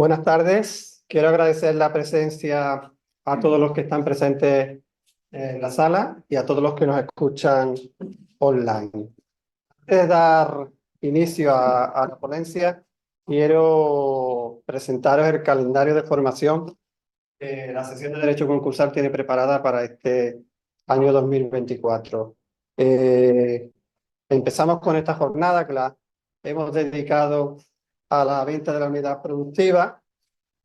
Buenas tardes. Quiero agradecer la presencia a todos los que están presentes en la sala y a todos los que nos escuchan online. Antes de dar inicio a la ponencia, quiero presentaros el calendario de formación que la sesión de Derecho Concursal tiene preparada para este año 2024. Empezamos con esta jornada que la hemos dedicado a la venta de la unidad productiva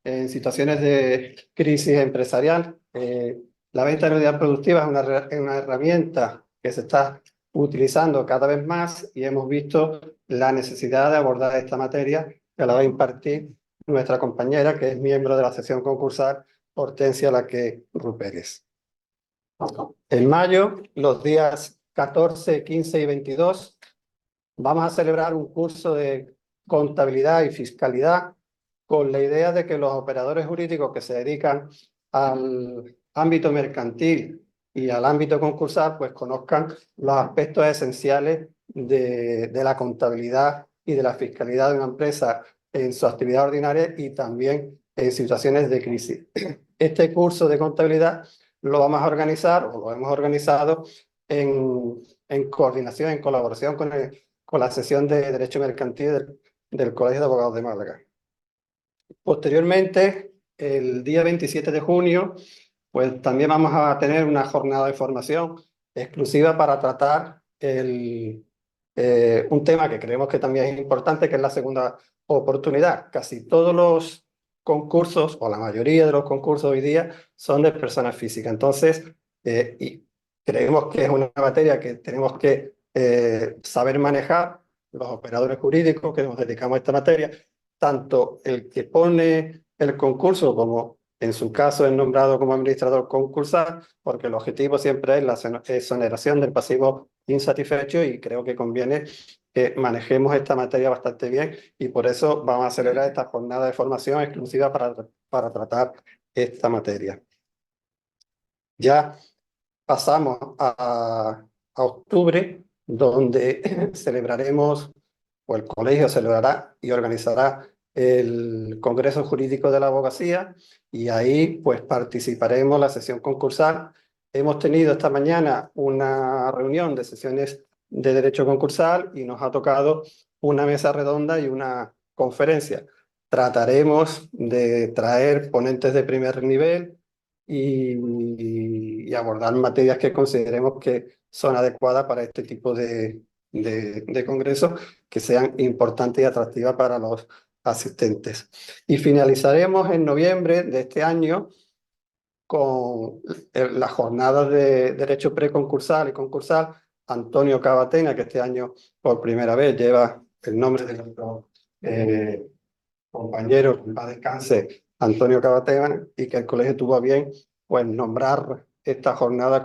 en situaciones de crisis empresarial. La venta de la unidad productiva es una herramienta que se está utilizando cada vez más y hemos visto la necesidad de abordar esta materia que la va a impartir nuestra compañera, que es miembro de la sesión concursal, Hortensia Laque Rupérez. En mayo, los días 14, 15 y 22, vamos a celebrar un curso de contabilidad y fiscalidad con la idea de que los operadores jurídicos que se dedican al ámbito mercantil y al ámbito concursal pues conozcan los aspectos esenciales de la contabilidad y de la fiscalidad de una empresa en su actividad ordinaria y también en situaciones de crisis. Este curso de contabilidad lo vamos a organizar o lo hemos organizado en coordinación, en colaboración con la sesión de Derecho Mercantil del Colegio de Abogados de Málaga. Posteriormente, el día 27 de junio, pues también vamos a tener una jornada de formación exclusiva para tratar un tema que creemos que también es importante, que es la segunda oportunidad. Casi todos los concursos, o la mayoría de los concursos hoy día, son de personas físicas. Entonces, y creemos que es una materia que tenemos que saber manejar los operadores jurídicos que nos dedicamos a esta materia, tanto el que pone el concurso como en su caso es nombrado como administrador concursal, porque el objetivo siempre es la exoneración del pasivo insatisfecho y creo que conviene que manejemos esta materia bastante bien y por eso vamos a celebrar esta jornada de formación exclusiva para tratar esta materia. Ya pasamos a octubre, donde celebraremos, o el colegio celebrará y organizará el Congreso Jurídico de la Abogacía y ahí pues participaremos en la sesión concursal. Hemos tenido esta mañana una reunión de sesiones de derecho concursal y nos ha tocado una mesa redonda y una conferencia. Trataremos de traer ponentes de primer nivel y abordar materias que consideremos que son adecuadas para este tipo de congresos que sean importantes y atractivas para los asistentes. Y finalizaremos en noviembre de este año con las jornadas de Derecho Preconcursal y Concursal. Antonio Cabatena, que este año por primera vez lleva el nombre de nuestro compañero, a descanse, Antonio Cabatena, y que el colegio tuvo a bien pues nombrar esta jornada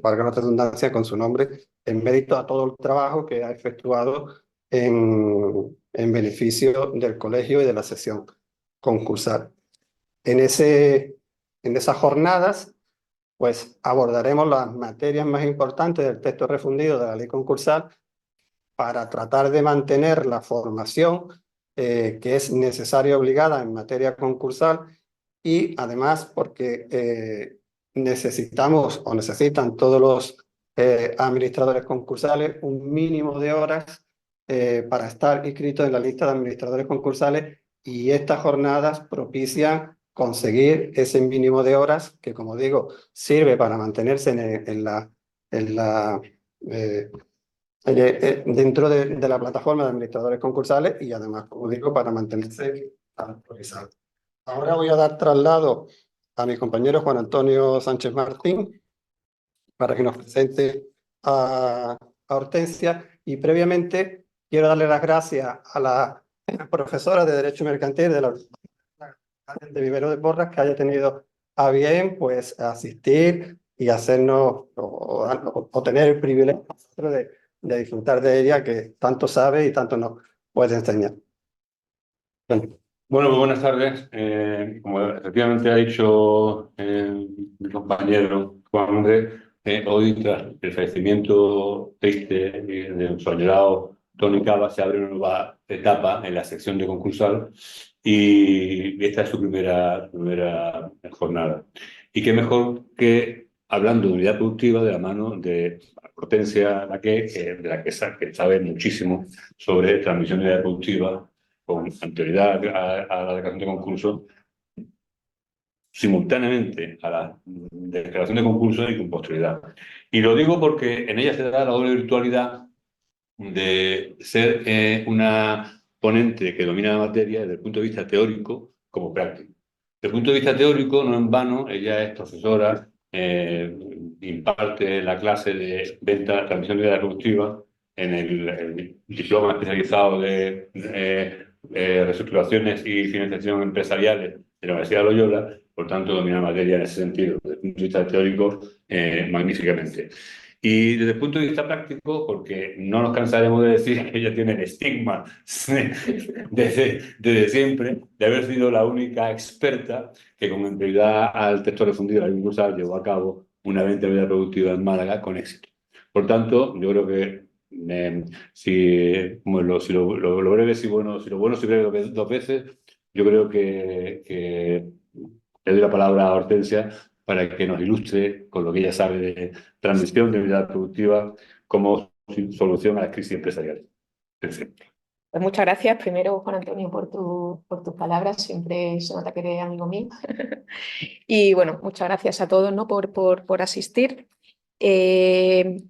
valga la redundancia, con su nombre, en mérito a todo el trabajo que ha efectuado en beneficio del colegio y de la sesión concursal. En esas jornadas, pues abordaremos las materias más importantes del texto refundido de la ley concursal para tratar de mantener la formación que es necesaria y obligada en materia concursal y además porque necesitamos o necesitan todos los administradores concursales un mínimo de horas para estar inscritos en la lista de administradores concursales y estas jornadas propician conseguir ese mínimo de horas que, como digo, sirve para mantenerse dentro de la plataforma de administradores concursales y además, como digo, para mantenerse actualizado. Ahora voy a dar traslado a mi compañero Juan Antonio Sánchez Martín para que nos presente a Hortensia y previamente quiero darle las gracias a la profesora de Derecho Mercantil de la Universidad de Vivero de Porras que haya tenido a bien pues asistir y hacernos o tener el privilegio de disfrutar de ella que tanto sabe y tanto nos puede enseñar. Bueno, muy buenas tardes. Como efectivamente ha dicho mi compañero Juan Andrés, hoy tras el fallecimiento triste de nuestro allegado Tony Cava se abre una nueva etapa en la sección de concursal y esta es su primera jornada. Y qué mejor que hablando de unidad productiva de la mano de Hortensia Laqué, de la que sabe muchísimo sobre transmisión de unidad productiva con anterioridad a la declaración de concurso, simultáneamente a la declaración de concurso y con posterioridad. Y lo digo porque en ella se da la doble virtualidad de ser una ponente que domina la materia desde el punto de vista teórico como práctico. Desde el punto de vista teórico, no en vano, ella es profesora, imparte la clase de venta, transmisión de vida productiva en el diploma especializado de reestructuraciones y financiación empresariales de la Universidad de Loyola, por tanto domina la materia en ese sentido, desde el punto de vista teórico, magníficamente. Y desde el punto de vista práctico, porque no nos cansaremos de decir que ella tiene el estigma desde siempre de haber sido la única experta que con anterioridad al texto refundido de la ley concursal llevó a cabo una venta de vida productiva en Málaga con éxito. Por tanto, yo creo que si lo breve es bueno, si lo bueno es breve dos veces, yo creo que le doy la palabra a Hortensia para que nos ilustre con lo que ella sabe de transmisión de unidad productiva como solución a las crisis empresariales. Perfecto. Pues muchas gracias primero, Juan Antonio, por tus palabras. Siempre se nota que eres amigo mío. Y bueno, muchas gracias a todos, ¿no? por asistir. Es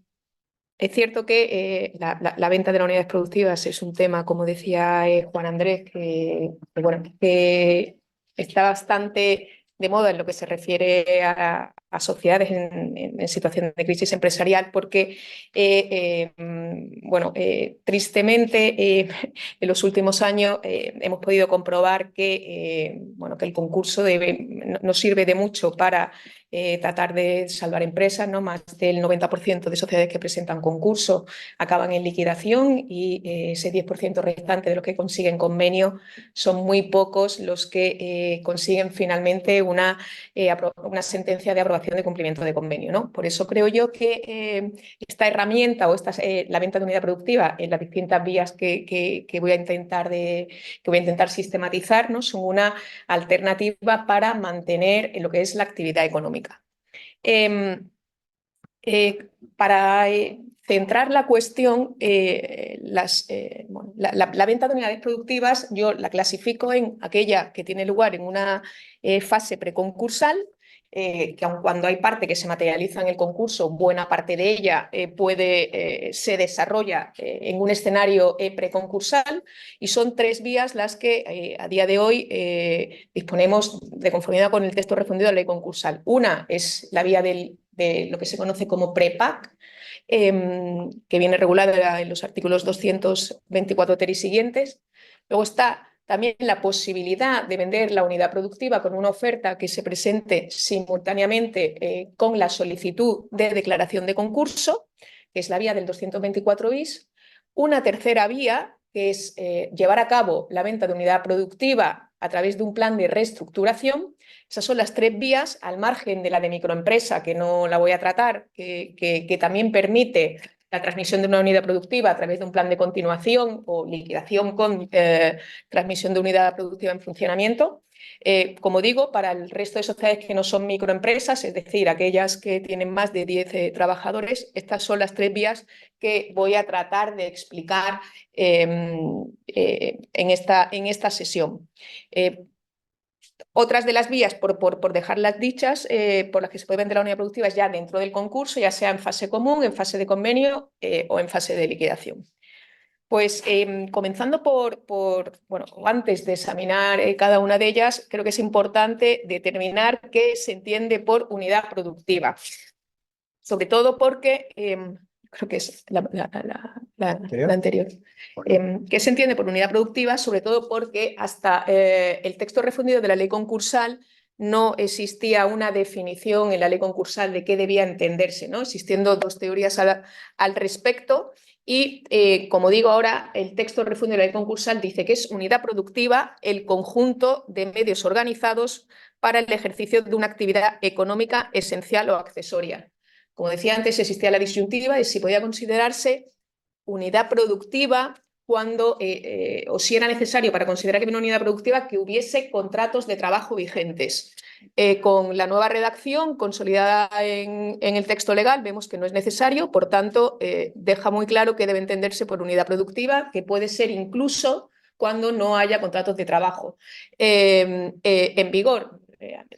cierto que la venta de las unidades productivas es un tema, como decía Juan Andrés, que está bastante de moda en lo que se refiere a sociedades en situación de crisis empresarial, porque, tristemente, en los últimos años hemos podido comprobar que el concurso no sirve de mucho para tratar de salvar empresas, ¿no? Más del 90% de sociedades que presentan concurso acaban en liquidación y ese 10% restante de los que consiguen convenio son muy pocos los que consiguen finalmente una sentencia de aprobación de cumplimiento de convenio, ¿no? Por eso creo yo que esta herramienta o la venta de unidad productiva en las distintas vías que voy a intentar sistematizar, ¿no? Son una alternativa para mantener lo que es la actividad económica. Para centrar la cuestión, la venta de unidades productivas yo la clasifico en aquella que tiene lugar en una fase preconcursal, que aun cuando hay parte que se materializa en el concurso, buena parte de ella se desarrolla en un escenario preconcursal, y son tres vías las que a día de hoy disponemos de conformidad con el texto refundido de la ley concursal. Una es la vía de lo que se conoce como PREPAC, que viene regulada en los artículos 224 ter y siguientes. Luego está también la posibilidad de vender la unidad productiva con una oferta que se presente simultáneamente con la solicitud de declaración de concurso, que es la vía del 224 bis. Una tercera vía, que es llevar a cabo la venta de unidad productiva a través de un plan de reestructuración. Esas son las tres vías, al margen de la de microempresa, que no la voy a tratar, que también permite la transmisión de una unidad productiva a través de un plan de continuación o liquidación con transmisión de unidad productiva en funcionamiento. Como digo, para el resto de sociedades que no son microempresas, es decir, aquellas que tienen más de 10 trabajadores, estas son las tres vías que voy a tratar de explicar en esta sesión. Otras de las vías, por dejarlas dichas, por las que se puede vender la unidad productiva es ya dentro del concurso, ya sea en fase común, en fase de convenio o en fase de liquidación. Pues comenzando antes de examinar cada una de ellas, creo que es importante determinar qué se entiende por unidad productiva. Sobre todo porque, creo que es la anterior. ¿Qué se entiende por unidad productiva? Sobre todo porque hasta el texto refundido de la ley concursal no existía una definición en la ley concursal de qué debía entenderse, ¿no? Existiendo dos teorías al respecto. Y, como digo ahora, el texto refundido de la ley concursal dice que es unidad productiva el conjunto de medios organizados para el ejercicio de una actividad económica esencial o accesoria. Como decía antes, existía la disyuntiva de si podía considerarse unidad productiva cuando, o si era necesario para considerar que era una unidad productiva, que hubiese contratos de trabajo vigentes. Con la nueva redacción consolidada en el texto legal vemos que no es necesario, por tanto, deja muy claro que debe entenderse por unidad productiva, que puede ser incluso cuando no haya contratos de trabajo en vigor.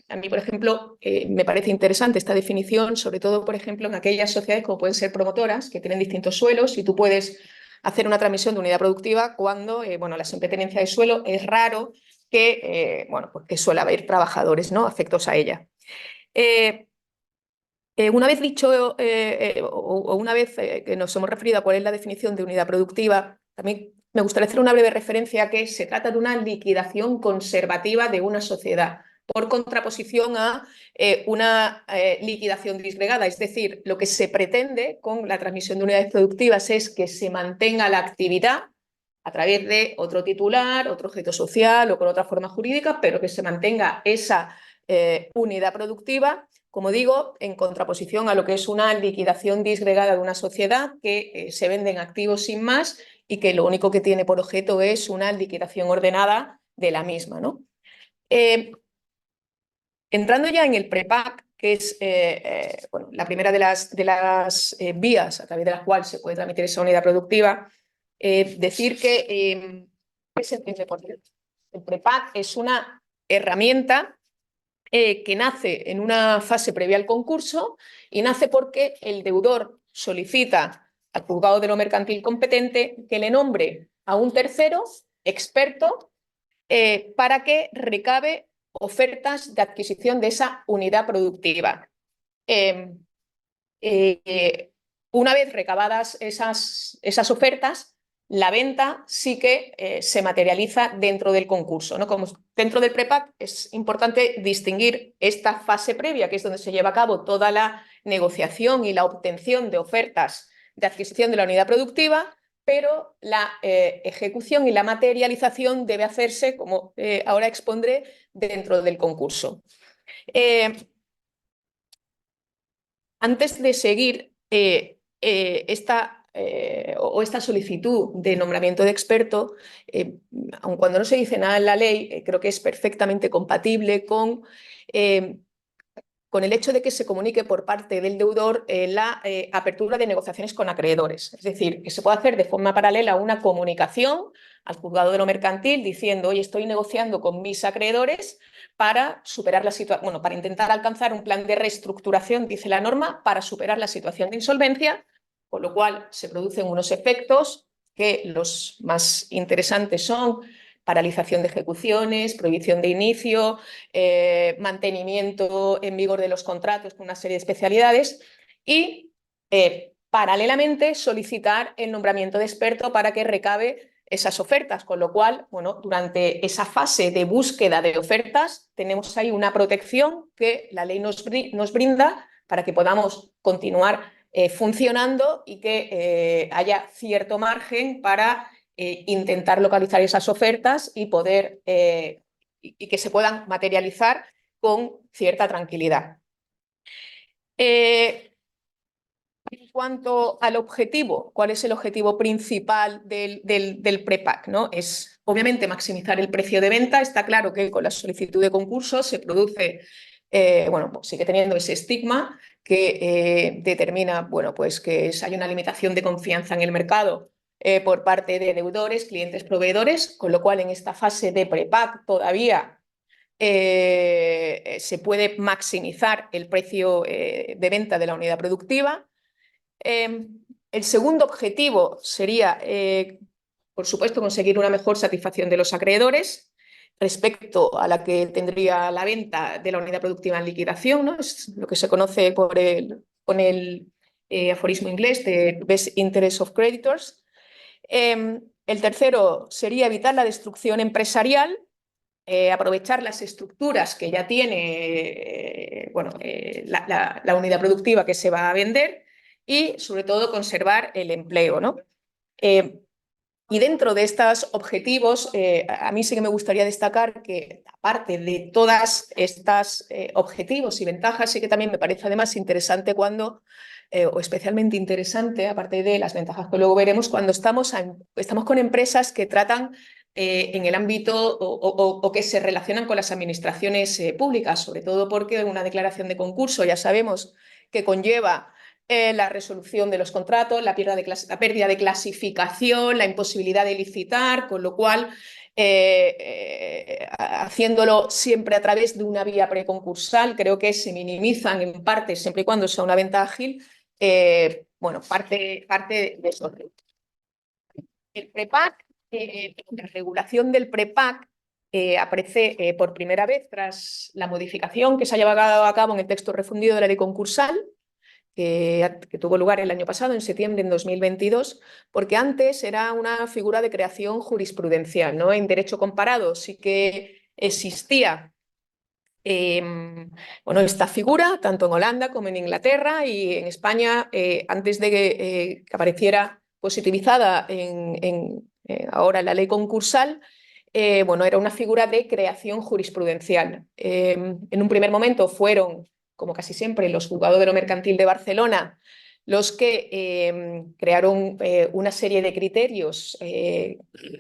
A mí, por ejemplo, me parece interesante esta definición, sobre todo, por ejemplo, en aquellas sociedades como pueden ser promotoras, que tienen distintos suelos, y tú puedes hacer una transmisión de unidad productiva cuando bueno, la simple tenencia de suelo es raro que, bueno, pues que suele haber trabajadores, ¿no?, afectos a ella. Una vez dicho, o una vez que nos hemos referido a cuál es la definición de unidad productiva, también me gustaría hacer una breve referencia a que se trata de una liquidación conservativa de una sociedad, por contraposición a una liquidación disgregada. Es decir, lo que se pretende con la transmisión de unidades productivas es que se mantenga la actividad a través de otro titular, otro objeto social o con otra forma jurídica, pero que se mantenga esa unidad productiva, como digo, en contraposición a lo que es una liquidación disgregada de una sociedad que se venden activos sin más y que lo único que tiene por objeto es una liquidación ordenada de la misma, ¿no? Entrando ya en el prepack, que es bueno, la primera de las vías a través de las cuales se puede tramitir esa unidad productiva, decir que el prepack es una herramienta que nace en una fase previa al concurso y nace porque el deudor solicita al juzgado de lo mercantil competente que le nombre a un tercero experto para que recabe ofertas de adquisición de esa unidad productiva. Una vez recabadas esas ofertas, la venta sí que se materializa dentro del concurso, ¿no? Como dentro del prepack es importante distinguir esta fase previa, que es donde se lleva a cabo toda la negociación y la obtención de ofertas de adquisición de la unidad productiva, pero la ejecución y la materialización debe hacerse, como ahora expondré, dentro del concurso. Antes de seguir esta solicitud de nombramiento de experto, aun cuando no se dice nada en la ley, creo que es perfectamente compatible con el hecho de que se comunique por parte del deudor la apertura de negociaciones con acreedores. Es decir, que se puede hacer de forma paralela una comunicación al juzgado de lo mercantil diciendo: oye, estoy negociando con mis acreedores para superar la situación, bueno, para intentar alcanzar un plan de reestructuración, dice la norma, para superar la situación de insolvencia, con lo cual se producen unos efectos que los más interesantes son paralización de ejecuciones, prohibición de inicio, mantenimiento en vigor de los contratos con una serie de especialidades y, paralelamente, solicitar el nombramiento de experto para que recabe esas ofertas, con lo cual, bueno, durante esa fase de búsqueda de ofertas tenemos ahí una protección que la ley nos brinda para que podamos continuar funcionando y que haya cierto margen para intentar localizar esas ofertas y poder y que se puedan materializar con cierta tranquilidad. En cuanto al objetivo, ¿cuál es el objetivo principal del prepack, ¿no? Es obviamente maximizar el precio de venta. Está claro que con la solicitud de concurso se produce, bueno, pues sigue teniendo ese estigma que determina, bueno, pues que hay una limitación de confianza en el mercado por parte de deudores, clientes, proveedores, con lo cual en esta fase de prepack todavía se puede maximizar el precio de venta de la unidad productiva. El segundo objetivo sería, por supuesto, conseguir una mejor satisfacción de los acreedores respecto a la que tendría la venta de la unidad productiva en liquidación, ¿no? Es lo que se conoce con el aforismo inglés de Best Interest of Creditors. El tercero sería evitar la destrucción empresarial, aprovechar las estructuras que ya tiene bueno, la unidad productiva que se va a vender y, sobre todo, conservar el empleo, ¿no? Y dentro de estos objetivos, a mí sí que me gustaría destacar que, aparte de todas estas objetivos y ventajas, sí que también me parece además interesante cuando, o especialmente interesante, aparte de las ventajas que luego veremos, cuando estamos con empresas que tratan en el ámbito o que se relacionan con las administraciones públicas, sobre todo porque una declaración de concurso ya sabemos que conlleva la resolución de los contratos, la pérdida de clasificación, la imposibilidad de licitar, con lo cual, haciéndolo siempre a través de una vía preconcursal, creo que se minimizan en parte, siempre y cuando sea una venta ágil, bueno, parte de eso. El prepack, la regulación del prepack aparece por primera vez tras la modificación que se ha llevado a cabo en el texto refundido de la ley concursal, que tuvo lugar el año pasado, en septiembre de 2022, porque antes era una figura de creación jurisprudencial, ¿no? En derecho comparado sí que existía bueno, esta figura, tanto en Holanda como en Inglaterra, y en España, antes de que apareciera positivizada ahora en la ley concursal, bueno, era una figura de creación jurisprudencial. En un primer momento fueron, como casi siempre, los juzgados de lo mercantil de Barcelona los que crearon una serie de criterios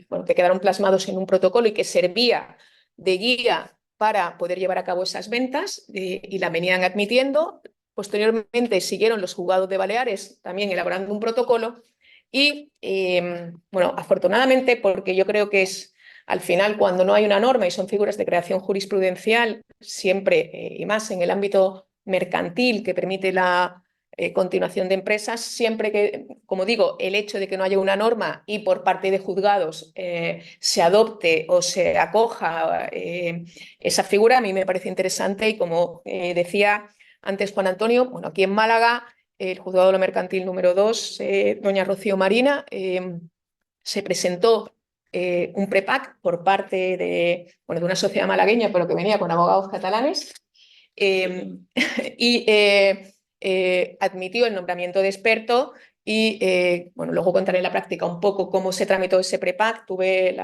bueno, que quedaron plasmados en un protocolo y que servía de guía para poder llevar a cabo esas ventas y la venían admitiendo. Posteriormente siguieron los juzgados de Baleares también elaborando un protocolo y, bueno, afortunadamente, porque yo creo que es al final cuando no hay una norma y son figuras de creación jurisprudencial, siempre y más en el ámbito mercantil que permite la continuación de empresas, siempre que, como digo, el hecho de que no haya una norma y por parte de juzgados se adopte o se acoja esa figura, a mí me parece interesante y como decía antes Juan Antonio, bueno, aquí en Málaga, el juzgado de lo mercantil número 2, doña Rocío Marina, se presentó un prepack por parte de, bueno, de una sociedad malagueña, pero que venía con abogados catalanes, y admitió el nombramiento de experto y, bueno, luego contaré en la práctica un poco cómo se tramitó ese prepack. Tuve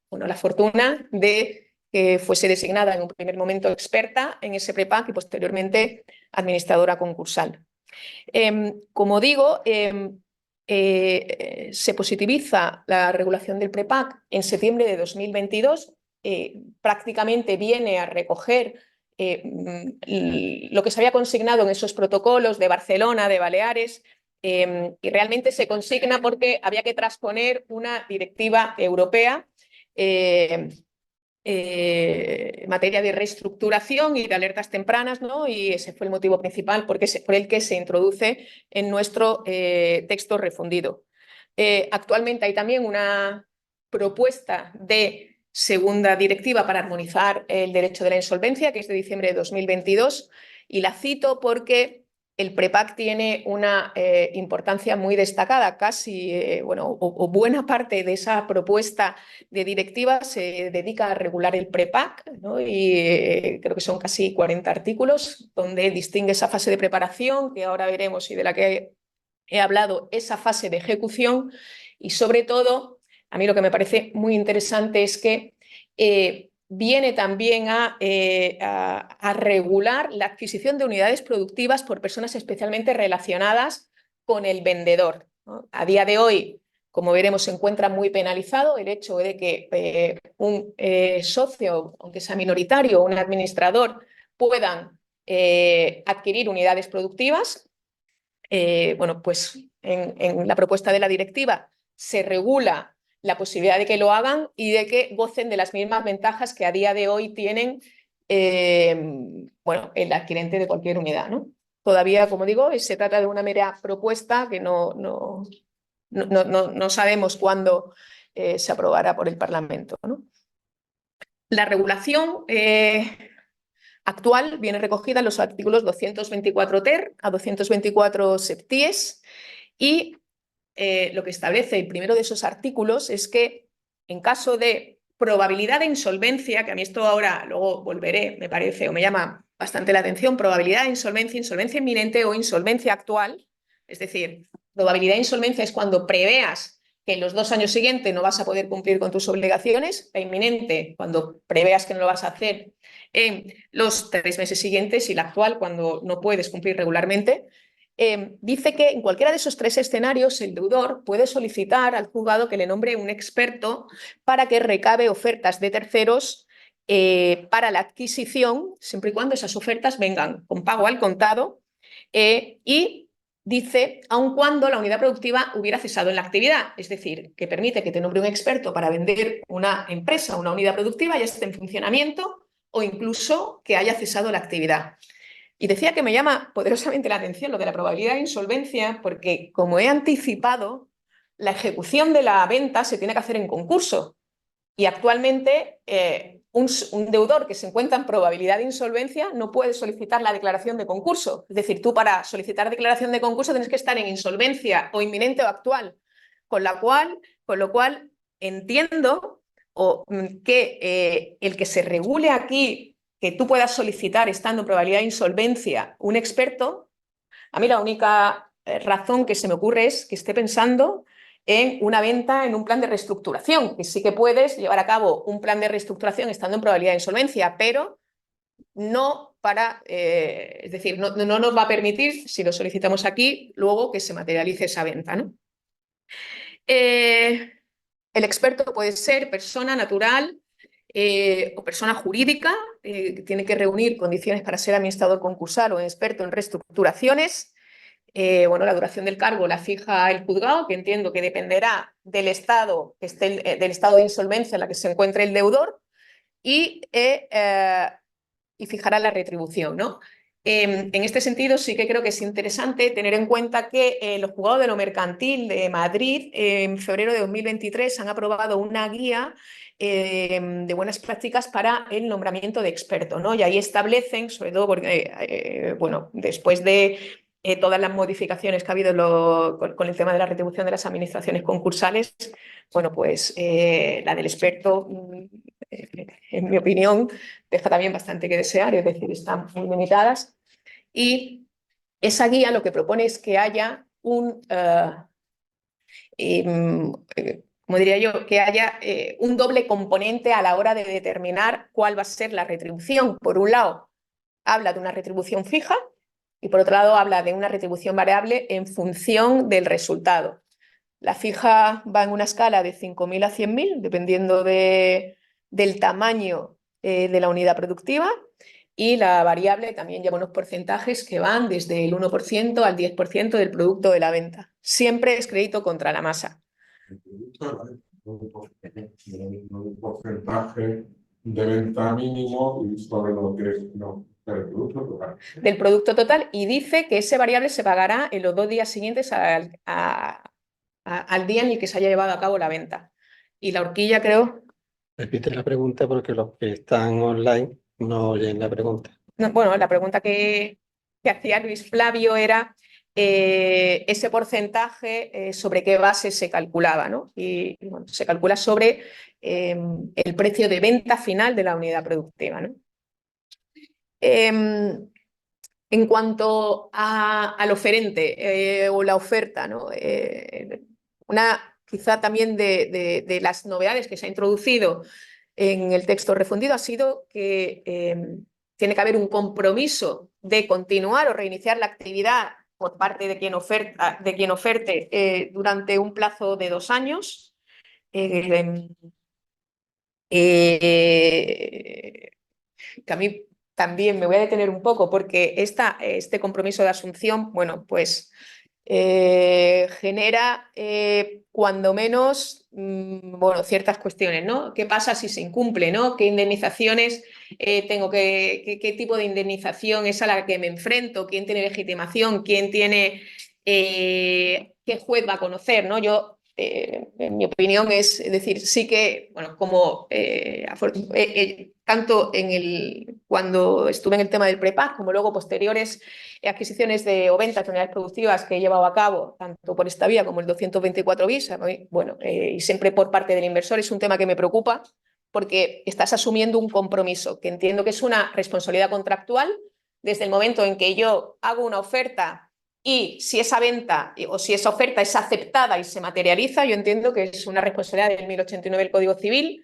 bueno, la fortuna de que fuese designada en un primer momento experta en ese prepack y posteriormente administradora concursal. Como digo, se positiviza la regulación del prepack en septiembre de 2022, prácticamente viene a recoger lo que se había consignado en esos protocolos de Barcelona, de Baleares, y realmente se consigna porque había que transponer una directiva europea en materia de reestructuración y de alertas tempranas, ¿no? Y ese fue el motivo principal por el que se introduce en nuestro texto refundido. Actualmente hay también una propuesta de segunda directiva para armonizar el derecho de la insolvencia, que es de diciembre de 2022, y la cito porque el prepack tiene una importancia muy destacada, casi, bueno, o buena parte de esa propuesta de directiva se dedica a regular el prepack, ¿no? Y creo que son casi 40 artículos donde distingue esa fase de preparación, que ahora veremos y de la que he hablado, esa fase de ejecución, y sobre todo, a mí lo que me parece muy interesante es que viene también a regular la adquisición de unidades productivas por personas especialmente relacionadas con el vendedor, ¿no? A día de hoy, como veremos, se encuentra muy penalizado el hecho de que un socio, aunque sea minoritario, o un administrador, puedan adquirir unidades productivas. Bueno, pues en la propuesta de la directiva se regula la posibilidad de que lo hagan y de que gocen de las mismas ventajas que a día de hoy tienen bueno, el adquirente de cualquier unidad, ¿no? Todavía, como digo, se trata de una mera propuesta que no sabemos cuándo se aprobará por el Parlamento, ¿no? La regulación actual viene recogida en los artículos 224 ter a 224 septies y lo que establece el primero de esos artículos es que en caso de probabilidad de insolvencia, que a mí esto ahora luego volveré, me parece, o me llama bastante la atención, probabilidad de insolvencia, insolvencia inminente o insolvencia actual, es decir, probabilidad de insolvencia es cuando preveas que en los 2 años siguientes no vas a poder cumplir con tus obligaciones, la inminente cuando preveas que no lo vas a hacer en los 3 meses siguientes y la actual cuando no puedes cumplir regularmente. Dice que en cualquiera de esos 3 escenarios el deudor puede solicitar al juzgado que le nombre un experto para que recabe ofertas de terceros para la adquisición, siempre y cuando esas ofertas vengan con pago al contado y dice, aun cuando la unidad productiva hubiera cesado en la actividad, es decir, que permite que te nombre un experto para vender una empresa, una unidad productiva, ya esté en funcionamiento o incluso que haya cesado la actividad. Y decía que me llama poderosamente la atención lo de la probabilidad de insolvencia, porque como he anticipado, la ejecución de la venta se tiene que hacer en concurso. Y actualmente un deudor que se encuentra en probabilidad de insolvencia no puede solicitar la declaración de concurso. Es decir, tú para solicitar declaración de concurso tienes que estar en insolvencia o inminente o actual. Con lo cual entiendo que el que se regule aquí, que tú puedas solicitar estando en probabilidad de insolvencia un experto, a mí la única razón que se me ocurre es que esté pensando en una venta en un plan de reestructuración, que sí que puedes llevar a cabo un plan de reestructuración estando en probabilidad de insolvencia, pero no para, es decir, no nos va a permitir, si lo solicitamos aquí, luego que se materialice esa venta, ¿no? El experto puede ser persona natural o persona jurídica, que tiene que reunir condiciones para ser administrador concursal o experto en reestructuraciones. Bueno, la duración del cargo la fija el juzgado, que entiendo que dependerá del estado de insolvencia en la que se encuentre el deudor y fijará la retribución, ¿no? En este sentido, sí que creo que es interesante tener en cuenta que los juzgados de lo mercantil de Madrid en febrero de 2023 han aprobado una guía de buenas prácticas para el nombramiento de expertos, ¿no? Y ahí establecen, sobre todo porque, bueno, después de todas las modificaciones que ha habido con el tema de la retribución de las administraciones concursales, bueno, pues la del experto, en mi opinión, deja también bastante que desear, es decir, están muy limitadas. Y esa guía lo que propone es que haya como diría yo, que haya un doble componente a la hora de determinar cuál va a ser la retribución. Por un lado, habla de una retribución fija y por otro lado habla de una retribución variable en función del resultado. La fija va en una escala de 5.000 a 100.000, dependiendo del tamaño de la unidad productiva, y la variable también lleva unos porcentajes que van desde el 1% al 10% del producto de la venta. Siempre es crédito contra la masa. Un porcentaje de venta mínimo y sobre lo que es del producto total. Del producto total, y dice que ese variable se pagará en los 2 días siguientes al día en el que se haya llevado a cabo la venta. Y la horquilla, creo... Repite la pregunta porque los que están online no oyen la pregunta. No, bueno, la pregunta que hacía Luis Flavio era ese porcentaje sobre qué base se calculaba, ¿no? Y bueno, se calcula sobre el precio de venta final de la unidad productiva, ¿no? En cuanto al oferente o la oferta, ¿no? Una quizá también de las novedades que se ha introducido en el texto refundido ha sido que tiene que haber un compromiso de continuar o reiniciar la actividad por parte de quien oferte durante un plazo de 2 años. Que a mí también me voy a detener un poco porque este compromiso de asunción, bueno, pues genera cuando menos bueno, ciertas cuestiones, ¿no? ¿Qué pasa si se incumple, ¿no? ¿Qué indemnizaciones tengo qué tipo de indemnización es a la que me enfrento? ¿Quién tiene legitimación? ¿Quién tiene qué juez va a conocer, ¿no? Yo en mi opinión es decir, sí que, bueno, como tanto cuando estuve en el tema del PREPAG como luego posteriores adquisiciones o ventas de unidades productivas que he llevado a cabo, tanto por esta vía como el 224 bis, bueno, y siempre por parte del inversor es un tema que me preocupa porque estás asumiendo un compromiso que entiendo que es una responsabilidad contractual desde el momento en que yo hago una oferta y si esa venta o si esa oferta es aceptada y se materializa, yo entiendo que es una responsabilidad del 1089 del Código Civil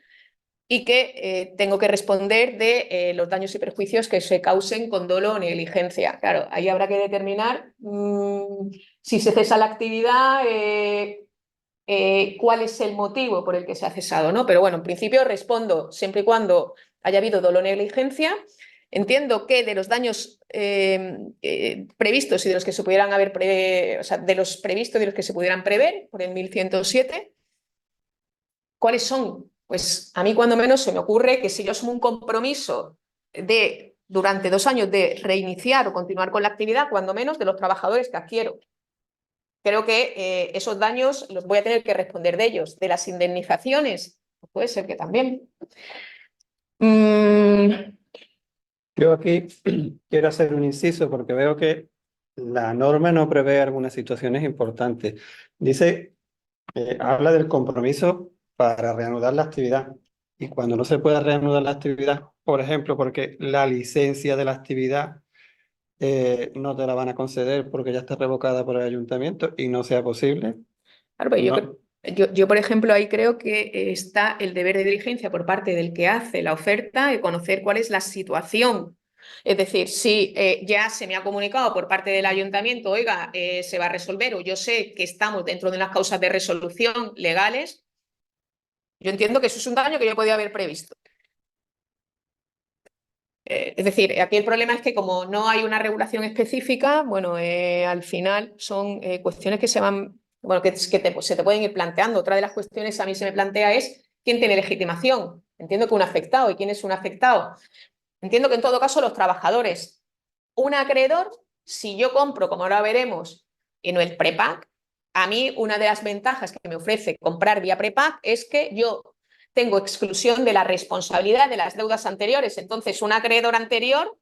y que tengo que responder de los daños y perjuicios que se causen con dolo o negligencia. Claro, ahí habrá que determinar si se cesa la actividad, cuál es el motivo por el que se ha cesado, ¿no? Pero bueno, en principio respondo siempre y cuando haya habido dolo o negligencia. Entiendo que de los daños previstos y de los que se pudieran haber, o sea, de los previstos y de los que se pudieran prever por el 1107, ¿cuáles son? Pues a mí cuando menos se me ocurre que si yo asumo un compromiso de durante 2 años de reiniciar o continuar con la actividad, cuando menos de los trabajadores que adquiero. Creo que esos daños los voy a tener que responder de ellos. De las indemnizaciones, pues puede ser que también. Yo aquí quiero hacer un inciso porque veo que la norma no prevé algunas situaciones importantes. Dice, habla del compromiso para reanudar la actividad. Y cuando no se pueda reanudar la actividad, por ejemplo, porque la licencia de la actividad no te la van a conceder porque ya está revocada por el ayuntamiento y no sea posible. Claro, pues No. yo, por ejemplo, ahí creo que está el deber de diligencia por parte del que hace la oferta de conocer cuál es la situación. Es decir, si ya se me ha comunicado por parte del ayuntamiento, oiga, se va a resolver, o yo sé que estamos dentro de unas causas de resolución legales, yo entiendo que eso es un daño que yo podía haber previsto. Es decir, aquí el problema es que como no hay una regulación específica, bueno, al final son cuestiones que se van, bueno, se te pueden ir planteando. Otra de las cuestiones a mí se me plantea es quién tiene legitimación. Entiendo que un afectado. ¿Y quién es un afectado? Entiendo que en todo caso los trabajadores. Un acreedor, si yo compro, como ahora veremos, en el prepack, a mí una de las ventajas que me ofrece comprar vía prepack es que yo tengo exclusión de la responsabilidad de las deudas anteriores. Entonces, un acreedor anterior,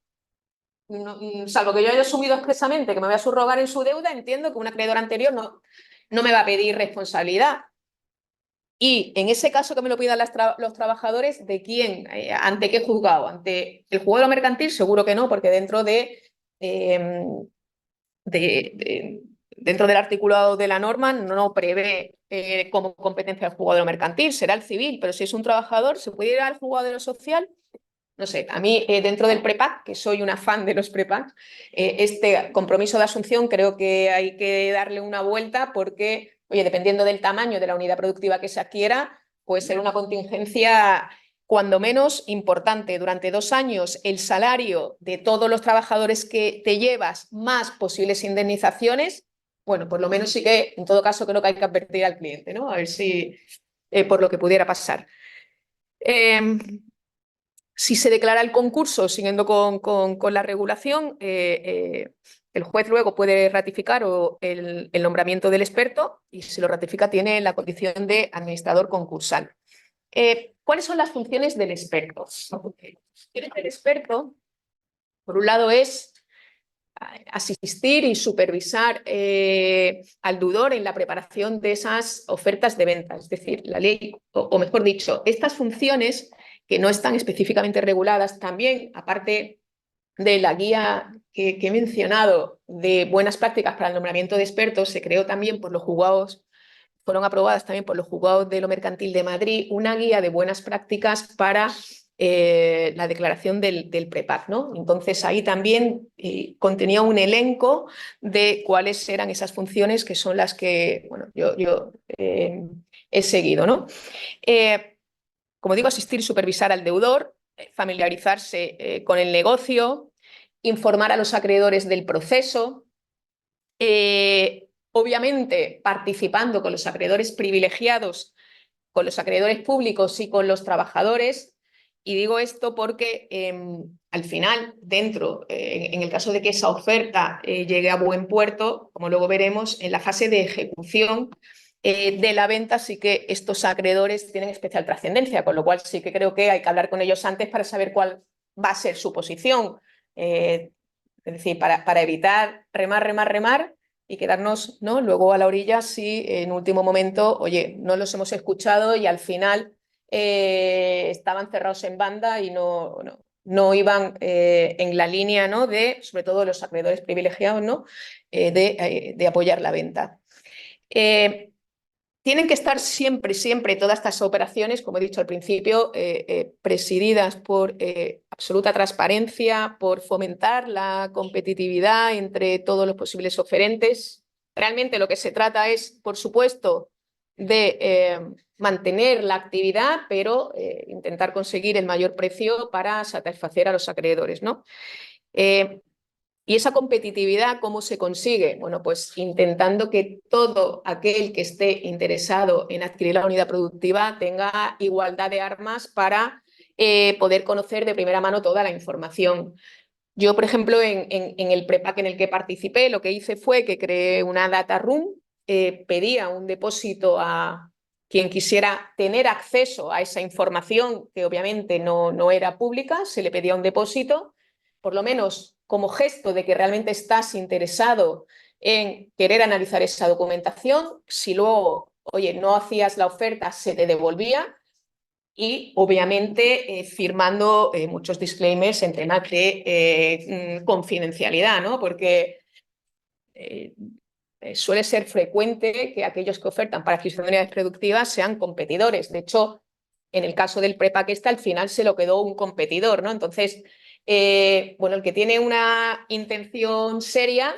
salvo que yo haya asumido expresamente que me voy a subrogar en su deuda, entiendo que un acreedor anterior no me va a pedir responsabilidad. Y en ese caso que me lo pidan los trabajadores, ¿de quién? ¿Ante qué juzgado? ¿Ante el juzgado mercantil? Seguro que no, porque dentro dentro del articulado de la norma no prevé como competencia del juzgado mercantil, será el civil, pero si es un trabajador, ¿se puede ir al juzgado de lo social? No sé, a mí dentro del prepack, que soy una fan de los prepack, este compromiso de asunción creo que hay que darle una vuelta porque, oye, dependiendo del tamaño de la unidad productiva que se adquiera, puede ser una contingencia cuando menos importante. Durante 2 años el salario de todos los trabajadores que te llevas más posibles indemnizaciones, bueno, por lo menos sí que en todo caso creo que hay que advertir al cliente, ¿no? A ver si por lo que pudiera pasar. Si se declara el concurso siguiendo con la regulación, el juez luego puede ratificar el nombramiento del experto y si lo ratifica tiene la condición de administrador concursal. ¿Cuáles son las funciones del experto? Las funciones del experto, por un lado, es asistir y supervisar al deudor en la preparación de esas ofertas de venta. Es decir, la ley, o mejor dicho, estas funciones que no están específicamente reguladas también, aparte de la guía que he mencionado de buenas prácticas para el nombramiento de expertos, se creó también por los juzgados, fueron aprobadas también por los juzgados de lo mercantil de Madrid, una guía de buenas prácticas para la declaración del prepack, ¿no? Entonces ahí también contenía un elenco de cuáles eran esas funciones que son las que bueno, yo he seguido, ¿no? Como digo, asistir y supervisar al deudor, familiarizarse con el negocio, informar a los acreedores del proceso, obviamente participando con los acreedores privilegiados, con los acreedores públicos y con los trabajadores. Y digo esto porque al final, en el caso de que esa oferta llegue a buen puerto, como luego veremos, en la fase de ejecución de la venta sí que estos acreedores tienen especial trascendencia, con lo cual sí que creo que hay que hablar con ellos antes para saber cuál va a ser su posición. Es decir, para evitar remar y quedarnos, ¿no?, luego a la orilla si en último momento, oye, no los hemos escuchado y al final estaban cerrados en banda y no no iban en la línea, ¿no?, de, sobre todo los acreedores privilegiados, ¿no?, de apoyar la venta. Tienen que estar siempre, siempre todas estas operaciones, como he dicho al principio, presididas por absoluta transparencia, por fomentar la competitividad entre todos los posibles oferentes. Realmente lo que se trata es, por supuesto, de mantener la actividad, pero intentar conseguir el mayor precio para satisfacer a los acreedores, ¿no? ¿Y esa competitividad cómo se consigue? Bueno, pues intentando que todo aquel que esté interesado en adquirir la unidad productiva tenga igualdad de armas para poder conocer de primera mano toda la información. Yo, por ejemplo, en el prepack en el que participé, lo que hice fue que creé una data room, pedía un depósito a quien quisiera tener acceso a esa información, que obviamente no era pública, se le pedía un depósito, por lo menos como gesto de que realmente estás interesado en querer analizar esa documentación. Si luego, oye, no hacías la oferta, se te devolvía. Y obviamente firmando muchos disclaimers en temas de confidencialidad, ¿no? Porque suele ser frecuente que aquellos que ofertan para adquisición de unidades productivas sean competidores. De hecho, en el caso del prepack al final se lo quedó un competidor, ¿no? Entonces, bueno, el que tiene una intención seria,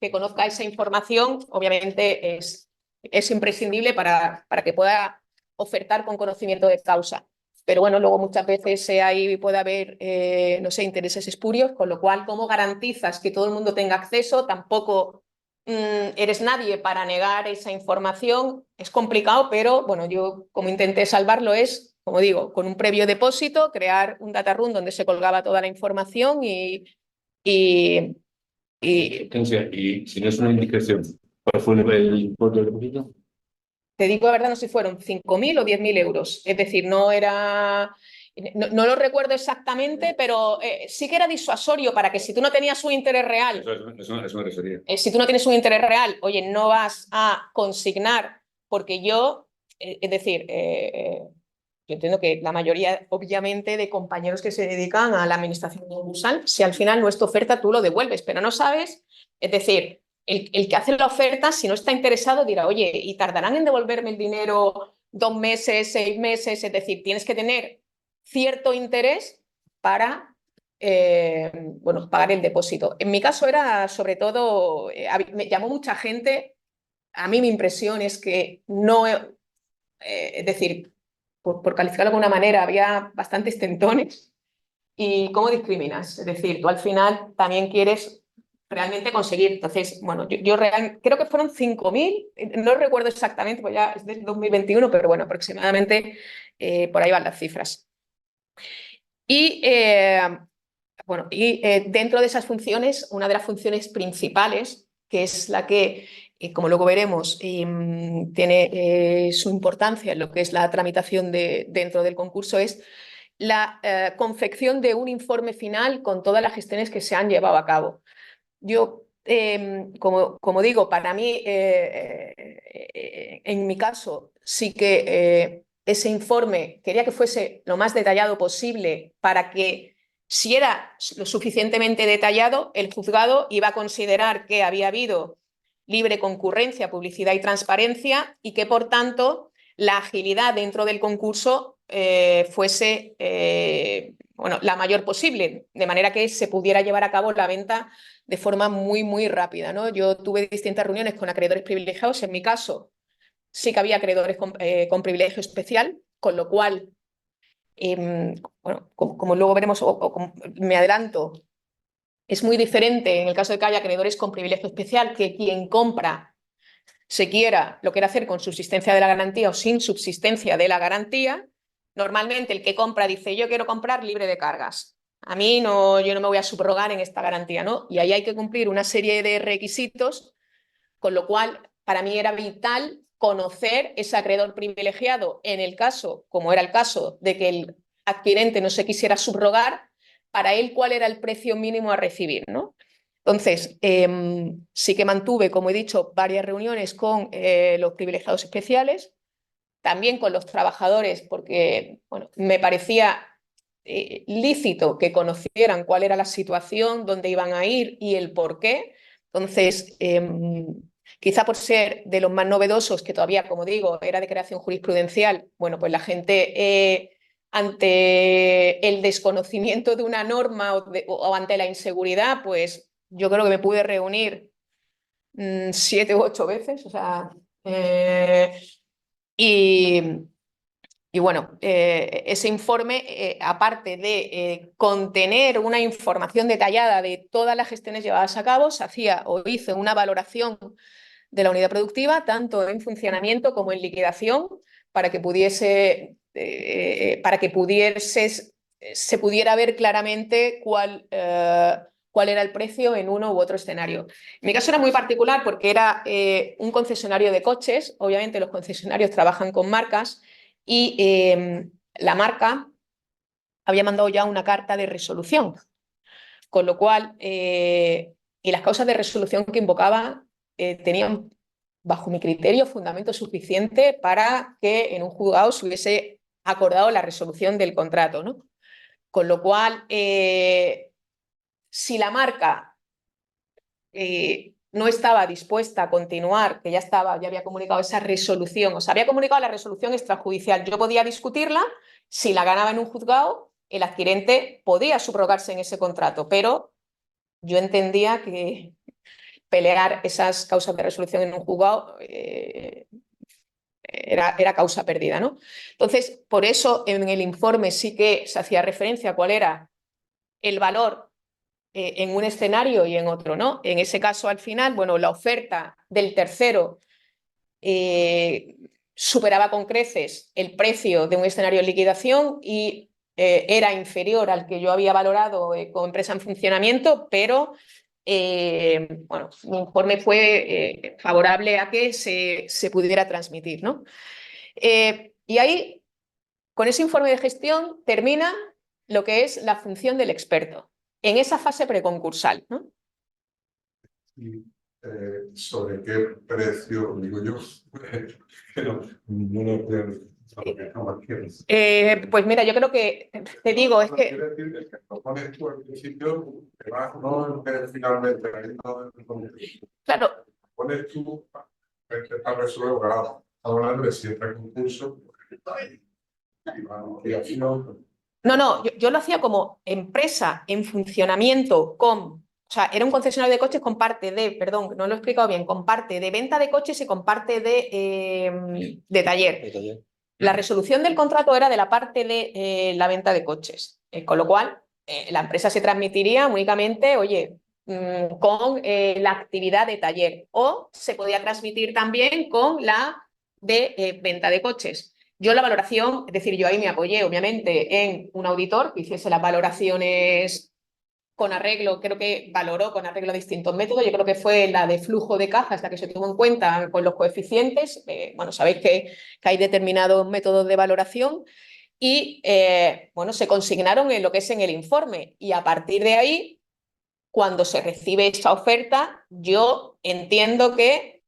que conozca esa información, obviamente es imprescindible para que pueda ofertar con conocimiento de causa. Pero bueno, luego muchas veces ahí puede haber, no sé, intereses espurios, con lo cual, ¿cómo garantizas que todo el mundo tenga acceso? Tampoco eres nadie para negar esa información. Es complicado, pero bueno, yo como intenté salvarlo es, como digo, con un previo depósito, crear un data room donde se colgaba toda la información y Y si no es una indiscreción, ¿cuál fue el importe del depósito? te digo la verdad, no sé si fueron 5.000 o 10.000 euros. Es decir, no era... No lo recuerdo exactamente, pero sí que era disuasorio para que si tú no tenías un interés real... Eso me refería. Si tú no tienes un interés real, oye, no vas a consignar, porque yo, es decir, yo entiendo que la mayoría, obviamente, de compañeros que se dedican a la administración concursal, si al final no es tu oferta, tú lo devuelves, pero no sabes, es decir, el que hace la oferta, si no está interesado, dirá, oye, ¿y tardarán en devolverme el dinero 2 meses, 6 meses? Es decir, tienes que tener cierto interés para bueno, pagar el depósito. En mi caso era sobre todo, me llamó mucha gente, a mí mi impresión es que no, es decir, por calificarlo de alguna manera, había bastantes tentones. ¿Y cómo discriminas? Es decir, tú al final también quieres realmente conseguir. Entonces, bueno, yo creo que fueron 5.000, no recuerdo exactamente, pues ya es del 2021, pero bueno, aproximadamente por ahí van las cifras. Y bueno, dentro de esas funciones, una de las funciones principales, que es la que, como luego veremos, tiene su importancia en lo que es la tramitación dentro del concurso, es la confección de un informe final con todas las gestiones que se han llevado a cabo. Yo, como digo, para mí, en mi caso, sí que ese informe quería que fuese lo más detallado posible para que, si era lo suficientemente detallado, el juzgado iba a considerar que había habido libre concurrencia, publicidad y transparencia y que, por tanto, la agilidad dentro del concurso fuese bueno, la mayor posible, de manera que se pudiera llevar a cabo la venta de forma muy, muy rápida, ¿no? Yo tuve distintas reuniones con acreedores privilegiados. En mi caso, sí que había acreedores con privilegio especial, con lo cual, bueno, como luego veremos, me adelanto, es muy diferente en el caso de que haya acreedores con privilegio especial que quien compra se quiera lo quiera hacer con subsistencia de la garantía o sin subsistencia de la garantía. Normalmente el que compra dice, yo quiero comprar libre de cargas. A mí no, yo no me voy a subrogar en esta garantía, ¿no? Y ahí hay que cumplir una serie de requisitos, con lo cual para mí era vital conocer ese acreedor privilegiado en el caso, como era el caso, de que el adquirente no se quisiera subrogar, para él cuál era el precio mínimo a recibir, ¿no? Entonces, sí que mantuve, como he dicho, varias reuniones con los privilegiados especiales, también con los trabajadores, porque bueno, me parecía lícito que conocieran cuál era la situación, dónde iban a ir y el por qué. Entonces, quizá por ser de los más novedosos, que todavía, como digo, era de creación jurisprudencial, bueno, pues la gente ante el desconocimiento de una norma o ante la inseguridad, pues yo creo que me pude reunir 7 u 8 veces, o sea, y bueno, ese informe, aparte de contener una información detallada de todas las gestiones llevadas a cabo, se hacía o hizo una valoración de la unidad productiva, tanto en funcionamiento como en liquidación, para que se pudiera ver claramente cuál era el precio en uno u otro escenario. En mi caso era muy particular porque era un concesionario de coches. Obviamente los concesionarios trabajan con marcas y la marca había mandado ya una carta de resolución, con lo cual, y las causas de resolución que invocaba tenían, bajo mi criterio, fundamento suficiente para que en un juzgado se hubiese acordado la resolución del contrato, ¿no? Con lo cual, si la marca no estaba dispuesta a continuar, que ya había comunicado esa resolución, o sea, había comunicado la resolución extrajudicial, yo podía discutirla, si la ganaba en un juzgado, el adquirente podía subrogarse en ese contrato, pero yo entendía que pelear esas causas de resolución en un juzgado era causa perdida, ¿no? Entonces, por eso en el informe sí que se hacía referencia a cuál era el valor en un escenario y en otro, ¿no? En ese caso, al final, bueno, la oferta del tercero superaba con creces el precio de un escenario de liquidación y era inferior al que yo había valorado como empresa en funcionamiento, pero bueno, mi informe fue favorable a que se pudiera transmitir, ¿no? Y ahí, con ese informe de gestión, termina lo que es la función del experto en esa fase preconcursal, ¿no? Y, ¿sobre qué precio, digo yo? Pero no lo Pues mira, yo creo que, te digo, es que... Quiero decir que lo pones tú al principio, que vas no finalmente, Claro, pones tú a resolver, hablando de si entra en concurso, y al final, no, yo lo hacía como empresa en funcionamiento o sea, era un concesionario de coches con parte de, perdón, no lo he explicado bien, con parte de venta de coches y con parte de taller. La resolución del contrato era de la parte de la venta de coches, con lo cual la empresa se transmitiría únicamente, oye, con la actividad de taller, o se podía transmitir también con la de venta de coches. Yo la valoración, es decir, yo ahí me apoyé obviamente en un auditor que hiciese las valoraciones con arreglo, creo que valoró con arreglo distintos métodos. Yo creo que fue la de flujo de cajas la que se tuvo en cuenta con los coeficientes. Bueno, sabéis que hay determinados métodos de valoración y bueno, se consignaron en lo que es en el informe. Y a partir de ahí, cuando se recibe esa oferta, yo entiendo que,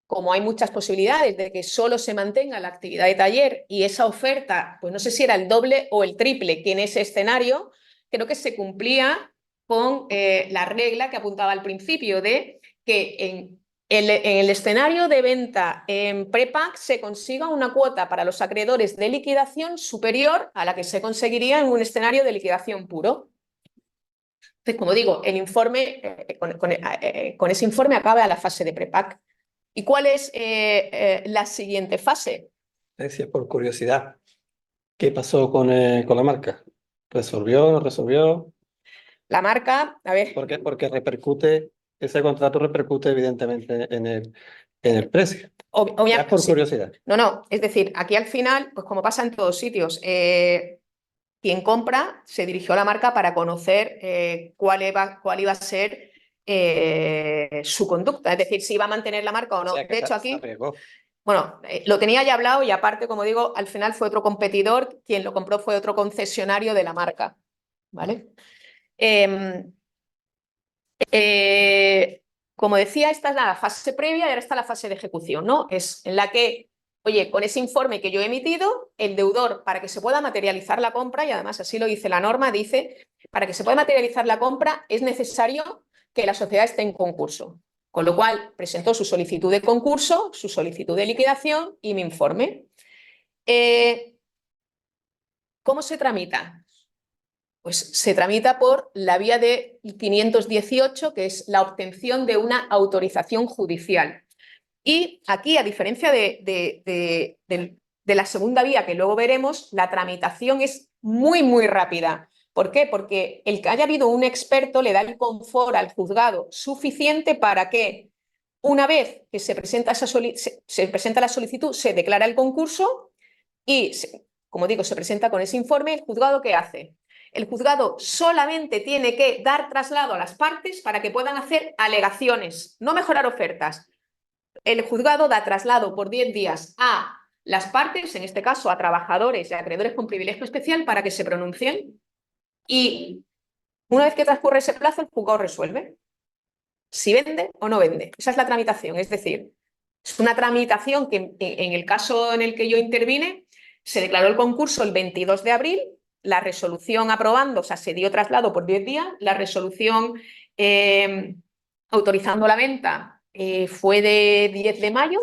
como hay muchas posibilidades de que solo se mantenga la actividad de taller y esa oferta, pues no sé si era el doble o el triple que en ese escenario, creo que se cumplía con la regla que apuntaba al principio de que en el escenario de venta en prepack se consiga una cuota para los acreedores de liquidación superior a la que se conseguiría en un escenario de liquidación puro. Entonces, como digo, el informe, con ese informe acaba la fase de prepack. ¿Y cuál es la siguiente fase? Decía por curiosidad, ¿qué pasó con la marca? ¿Resolvió, no resolvió? La marca, a ver, ¿Por qué? Porque ese contrato repercute evidentemente en el precio. Ya por sí. curiosidad. No, es decir, aquí al final, pues como pasa en todos sitios, quien compra se dirigió a la marca para conocer cuál iba a ser su conducta, es decir, si iba a mantener la marca o no. O sea, que de hecho, aquí, se arriesgó. bueno, lo tenía ya hablado y aparte, como digo, al final fue otro competidor, quien lo compró fue otro concesionario de la marca, ¿vale? Como decía, esta es la fase previa y ahora está la fase de ejecución, ¿no? Es en la que oye, con ese informe que yo he emitido, el deudor, para que se pueda materializar la compra, y además así lo dice la norma, dice, para que se pueda materializar la compra es necesario que la sociedad esté en concurso. Con lo cual, presentó su solicitud de concurso, su solicitud de liquidación y mi informe. ¿Cómo se tramita? Pues se tramita por la vía de 518, que es la obtención de una autorización judicial. Y aquí, a diferencia de la segunda vía que luego veremos, la tramitación es muy, muy rápida. ¿Por qué? Porque el que haya habido un experto le da el confort al juzgado suficiente para que, una vez que se presenta la solicitud, se declara el concurso y, como digo, se presenta con ese informe. ¿El juzgado qué hace? El juzgado solamente tiene que dar traslado a las partes para que puedan hacer alegaciones, no mejorar ofertas. El juzgado da traslado por 10 días a las partes, en este caso a trabajadores y acreedores con privilegio especial, para que se pronuncien. Y una vez que transcurre ese plazo, el juzgado resuelve si vende o no vende. Esa es la tramitación. Es decir, es una tramitación que en el caso en el que yo intervine, se declaró el concurso el 22 de abril, la resolución aprobando, o sea, se dio traslado por 10 días, la resolución autorizando la venta fue de 10 de mayo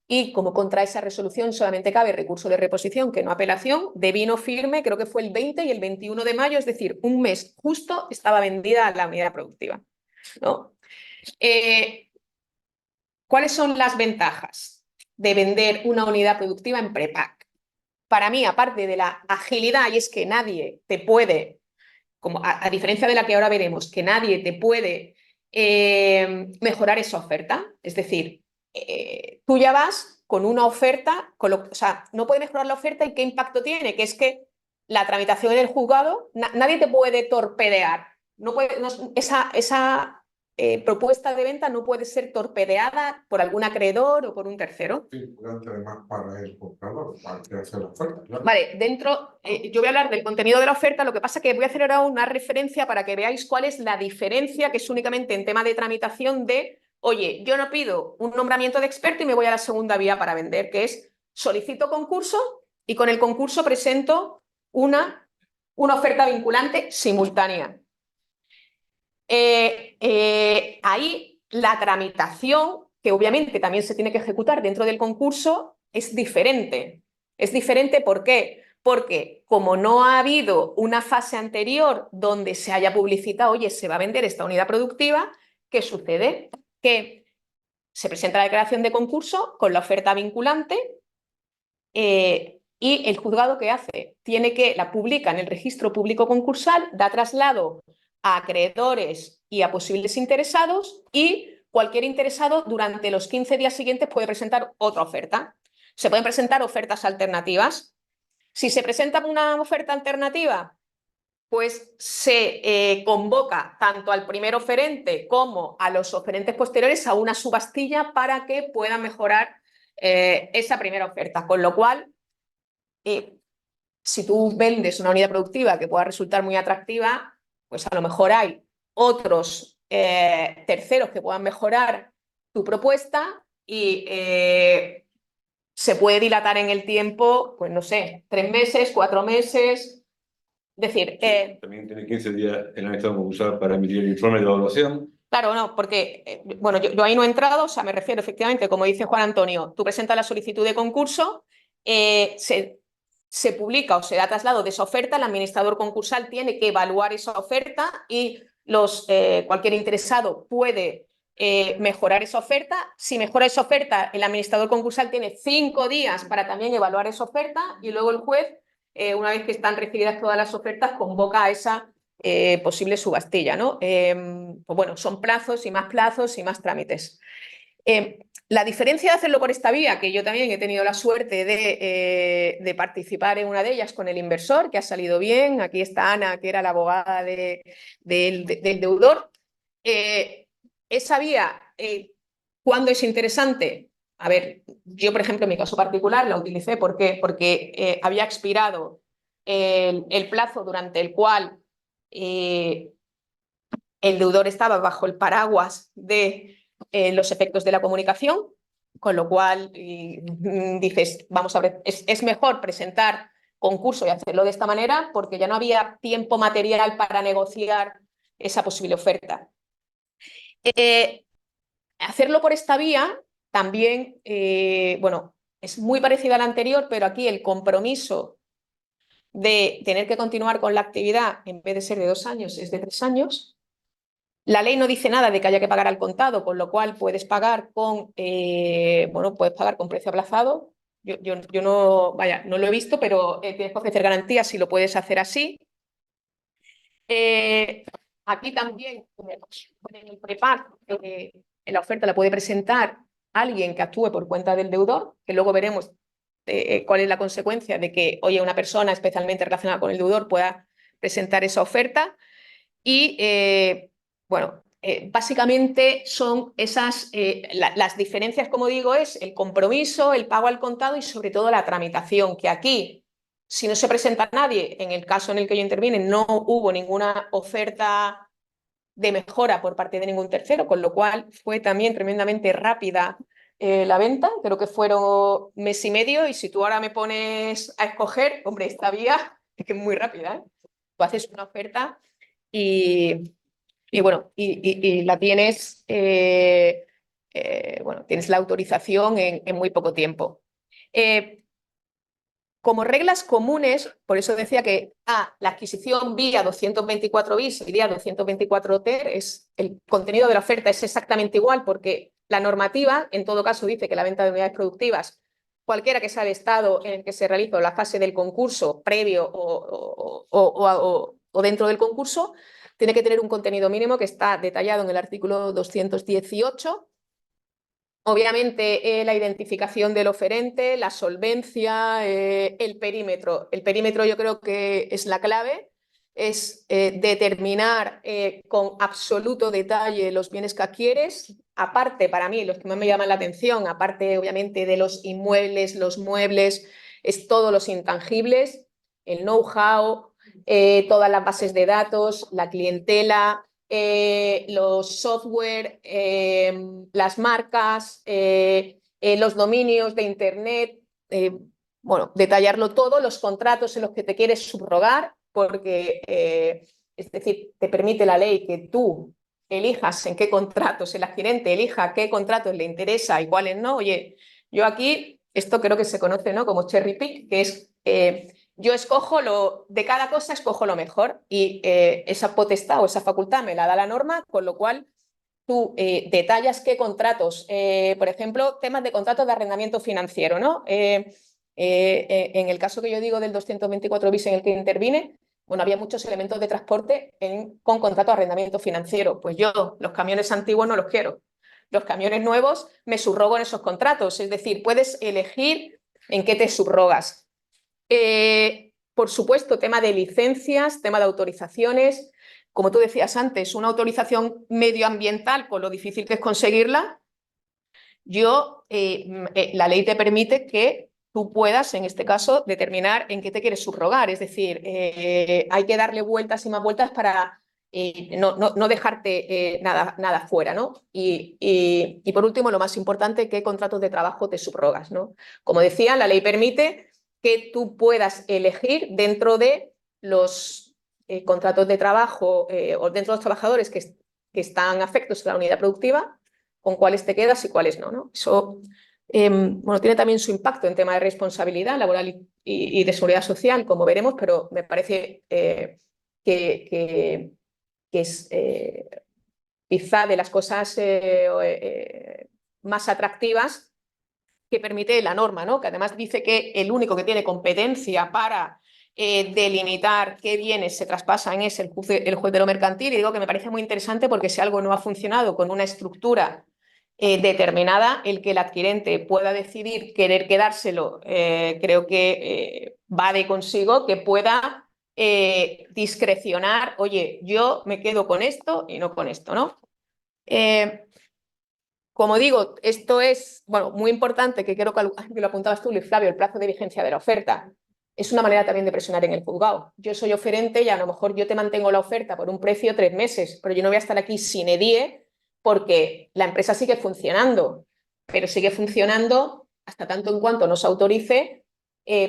y como contra esa resolución solamente cabe recurso de reposición, que no apelación, devino firme, creo que fue el 20 y el 21 de mayo, es decir, un mes justo estaba vendida la unidad productiva, ¿no? ¿Cuáles son las ventajas de vender una unidad productiva en prepack? Para mí, aparte de la agilidad, y es que nadie te puede, como a diferencia de la que ahora veremos, que nadie te puede mejorar esa oferta. Es decir, tú ya vas con una oferta, o sea, no puede mejorar la oferta y qué impacto tiene, que es que la tramitación del juzgado, nadie te puede torpedear. No puede, esa propuesta de venta no puede ser torpedeada por algún acreedor o por un tercero. Sí, además para el comprador, para que hace la oferta, claro. Vale, yo voy a hablar del contenido de la oferta, lo que pasa es que voy a hacer ahora una referencia para que veáis cuál es la diferencia, que es únicamente en tema de tramitación de, oye, yo no pido un nombramiento de experto y me voy a la segunda vía para vender, que es solicito concurso y con el concurso presento una oferta vinculante simultánea. Ahí la tramitación, que obviamente también se tiene que ejecutar dentro del concurso, es diferente. Es diferente, ¿por qué? Porque como no ha habido una fase anterior donde se haya publicitado, oye, se va a vender esta unidad productiva, ¿qué sucede? Que se presenta la declaración de concurso con la oferta vinculante y el juzgado, ¿qué hace? La publica en el registro público concursal, da traslado a acreedores y a posibles interesados y cualquier interesado durante los 15 días siguientes puede presentar otra oferta. Se pueden presentar ofertas alternativas. Si se presenta una oferta alternativa, pues se convoca tanto al primer oferente como a los oferentes posteriores a una subastilla para que puedan mejorar esa primera oferta. Con lo cual, si tú vendes una unidad productiva que pueda resultar muy atractiva, pues a lo mejor hay otros terceros que puedan mejorar tu propuesta y se puede dilatar en el tiempo, pues no sé, 3 meses, 4 meses. Es decir, también tiene 15 días el anexo concursal para emitir el informe de evaluación. Claro, no, porque, bueno, yo ahí no he entrado, o sea, me refiero efectivamente, como dice Juan Antonio, tú presentas la solicitud de concurso, se publica o se da traslado de esa oferta, el administrador concursal tiene que evaluar esa oferta y cualquier interesado puede mejorar esa oferta. Si mejora esa oferta, el administrador concursal tiene 5 días para también evaluar esa oferta y luego el juez, una vez que están recibidas todas las ofertas, convoca a esa posible subastilla, ¿no? Pues bueno, son plazos y más trámites. La diferencia de hacerlo por esta vía, que yo también he tenido la suerte de participar en una de ellas con el inversor, que ha salido bien. Aquí está Ana, que era la abogada del deudor. Esa vía, ¿cuándo es interesante? A ver, yo, por ejemplo, en mi caso particular la utilicé porque había expirado el plazo durante el cual el deudor estaba bajo el paraguas de los efectos de la comunicación con lo cual dices, vamos a ver, es mejor presentar concurso y hacerlo de esta manera porque ya no había tiempo material para negociar esa posible oferta. Hacerlo por esta vía también, bueno, es muy parecida a la anterior, pero aquí el compromiso de tener que continuar con la actividad en vez de ser de 2 años es de 3 años. La ley no dice nada de que haya que pagar al contado, con lo cual puedes pagar con, bueno, puedes pagar con precio aplazado. Yo no, vaya, no lo he visto, pero tienes que ofrecer garantías si lo puedes hacer así. Aquí también, en el prepar, en la oferta la puede presentar alguien que actúe por cuenta del deudor, que luego veremos cuál es la consecuencia de que, oye, una persona especialmente relacionada con el deudor pueda presentar esa oferta. Y, bueno, básicamente son esas, las diferencias, como digo, es el compromiso, el pago al contado y sobre todo la tramitación, que aquí, si no se presenta nadie, en el caso en el que yo intervine, no hubo ninguna oferta de mejora por parte de ningún tercero, con lo cual fue también tremendamente rápida la venta, creo que fueron 1 mes y medio, y si tú ahora me pones a escoger, hombre, esta vía es que es muy rápida, ¿eh? Tú haces una oferta y bueno, y la tienes, bueno, tienes la autorización en muy poco tiempo. Como reglas comunes, por eso decía que la adquisición vía 224 bis y vía 224 ter, el contenido de la oferta es exactamente igual, porque la normativa, en todo caso, dice que la venta de unidades productivas, cualquiera que sea el estado en el que se realizó la fase del concurso, previo o dentro del concurso, tiene que tener un contenido mínimo que está detallado en el artículo 218. Obviamente, la identificación del oferente, la solvencia, el perímetro. El perímetro yo creo que es la clave, es determinar con absoluto detalle los bienes que adquieres. Aparte, para mí, los que más me llaman la atención, aparte obviamente de los inmuebles, los muebles, es todos los intangibles, el know-how, todas las bases de datos, la clientela, los software, las marcas, los dominios de Internet, bueno, detallarlo todo, los contratos en los que te quieres subrogar, porque, es decir, te permite la ley que tú elijas en qué contratos, el adquirente elija qué contratos le interesa y cuáles no. Oye, yo aquí, esto creo que se conoce, ¿no?, como cherry pick, que es... yo escojo de cada cosa escojo lo mejor y esa potestad o esa facultad me la da la norma, con lo cual tú detallas qué contratos, por ejemplo, temas de contratos de arrendamiento financiero, ¿no? En el caso que yo digo del 224 bis en el que intervine, bueno, había muchos elementos de transporte con contrato de arrendamiento financiero. Pues yo los camiones antiguos no los quiero. Los camiones nuevos me subrogo en esos contratos, es decir, puedes elegir en qué te subrogas. Por supuesto, tema de licencias, tema de autorizaciones. Como tú decías antes, una autorización medioambiental, con lo difícil que es conseguirla, la ley te permite que tú puedas, en este caso, determinar en qué te quieres subrogar. Es decir, hay que darle vueltas y más vueltas para no dejarte nada fuera, ¿no? Y por último, lo más importante, qué contratos de trabajo te subrogas, ¿no? Como decía, la ley permite que tú puedas elegir dentro de los contratos de trabajo o dentro de los trabajadores que están afectos a la unidad productiva, con cuáles te quedas y cuáles no. Eso bueno, tiene también su impacto en tema de responsabilidad laboral y de seguridad social, como veremos, pero me parece que es quizá de las cosas más atractivas que permite la norma, ¿no? Que además dice que el único que tiene competencia para delimitar qué bienes se traspasan es el juez de lo mercantil, y digo que me parece muy interesante porque si algo no ha funcionado con una estructura determinada, el que el adquirente pueda decidir querer quedárselo, creo que va de consigo que pueda discrecionar, oye, yo me quedo con esto y no con esto, ¿no? Como digo, esto es, bueno, muy importante, que creo que lo apuntabas tú, Luis Flavio, el plazo de vigencia de la oferta. Es una manera también de presionar en el juzgado. Yo soy oferente y a lo mejor yo te mantengo la oferta por un precio 3 meses, pero yo no voy a estar aquí sin edie porque la empresa sigue funcionando. pero sigue funcionando hasta tanto en cuanto no se autorice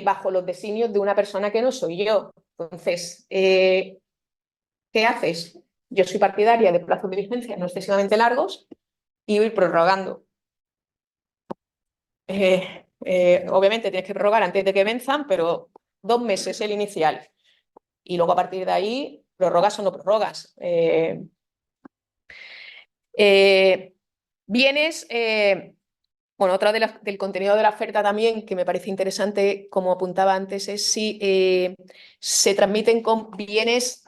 bajo los designios de una persona que no soy yo. Entonces, ¿qué haces? Yo soy partidaria de plazos de vigencia no excesivamente largos y ir prorrogando. Obviamente tienes que prorrogar antes de que venzan, pero 2 meses el inicial. Y luego a partir de ahí, prorrogas o no prorrogas. Bienes, bueno, otra del contenido de la oferta también que me parece interesante, como apuntaba antes, es si se transmiten bienes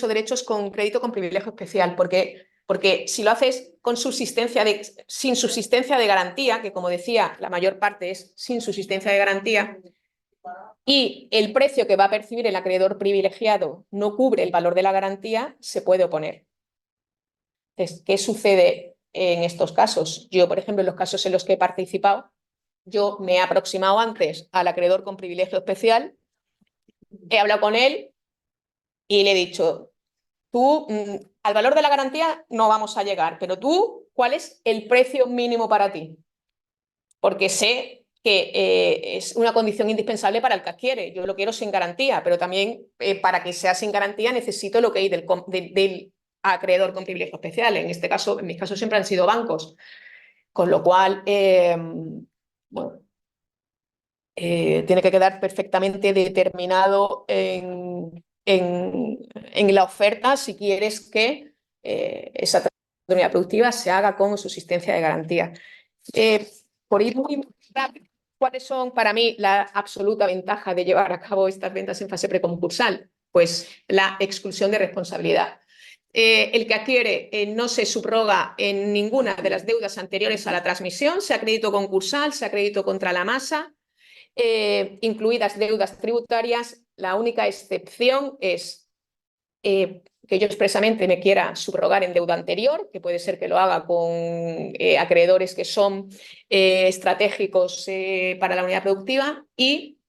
o derechos con crédito con privilegio especial, porque si lo haces sin subsistencia de garantía, que como decía, la mayor parte es sin subsistencia de garantía, y el precio que va a percibir el acreedor privilegiado no cubre el valor de la garantía, se puede oponer. Entonces, ¿qué sucede en estos casos? Yo, por ejemplo, en los casos en los que he participado, yo me he aproximado antes al acreedor con privilegio especial, he hablado con él y le he dicho, tú, al valor de la garantía no vamos a llegar, pero tú, ¿cuál es el precio mínimo para ti? Porque sé que es una condición indispensable para el que adquiere. Yo lo quiero sin garantía, pero también para que sea sin garantía necesito lo que hay del acreedor con privilegio especial. En este caso, en mis casos siempre han sido bancos. Con lo cual, bueno, tiene que quedar perfectamente determinado en la oferta si quieres que esa unidad productiva se haga con subsistencia de garantía. Por ir muy rápido, ¿cuáles son para mí la absoluta ventaja de llevar a cabo estas ventas en fase preconcursal? Pues la exclusión de responsabilidad. El que adquiere no se subroga en ninguna de las deudas anteriores a la transmisión, sea crédito concursal, sea crédito contra la masa, incluidas deudas tributarias. La única excepción es que yo expresamente me quiera subrogar en deuda anterior, que puede ser que lo haga con acreedores que son estratégicos para la unidad productiva, y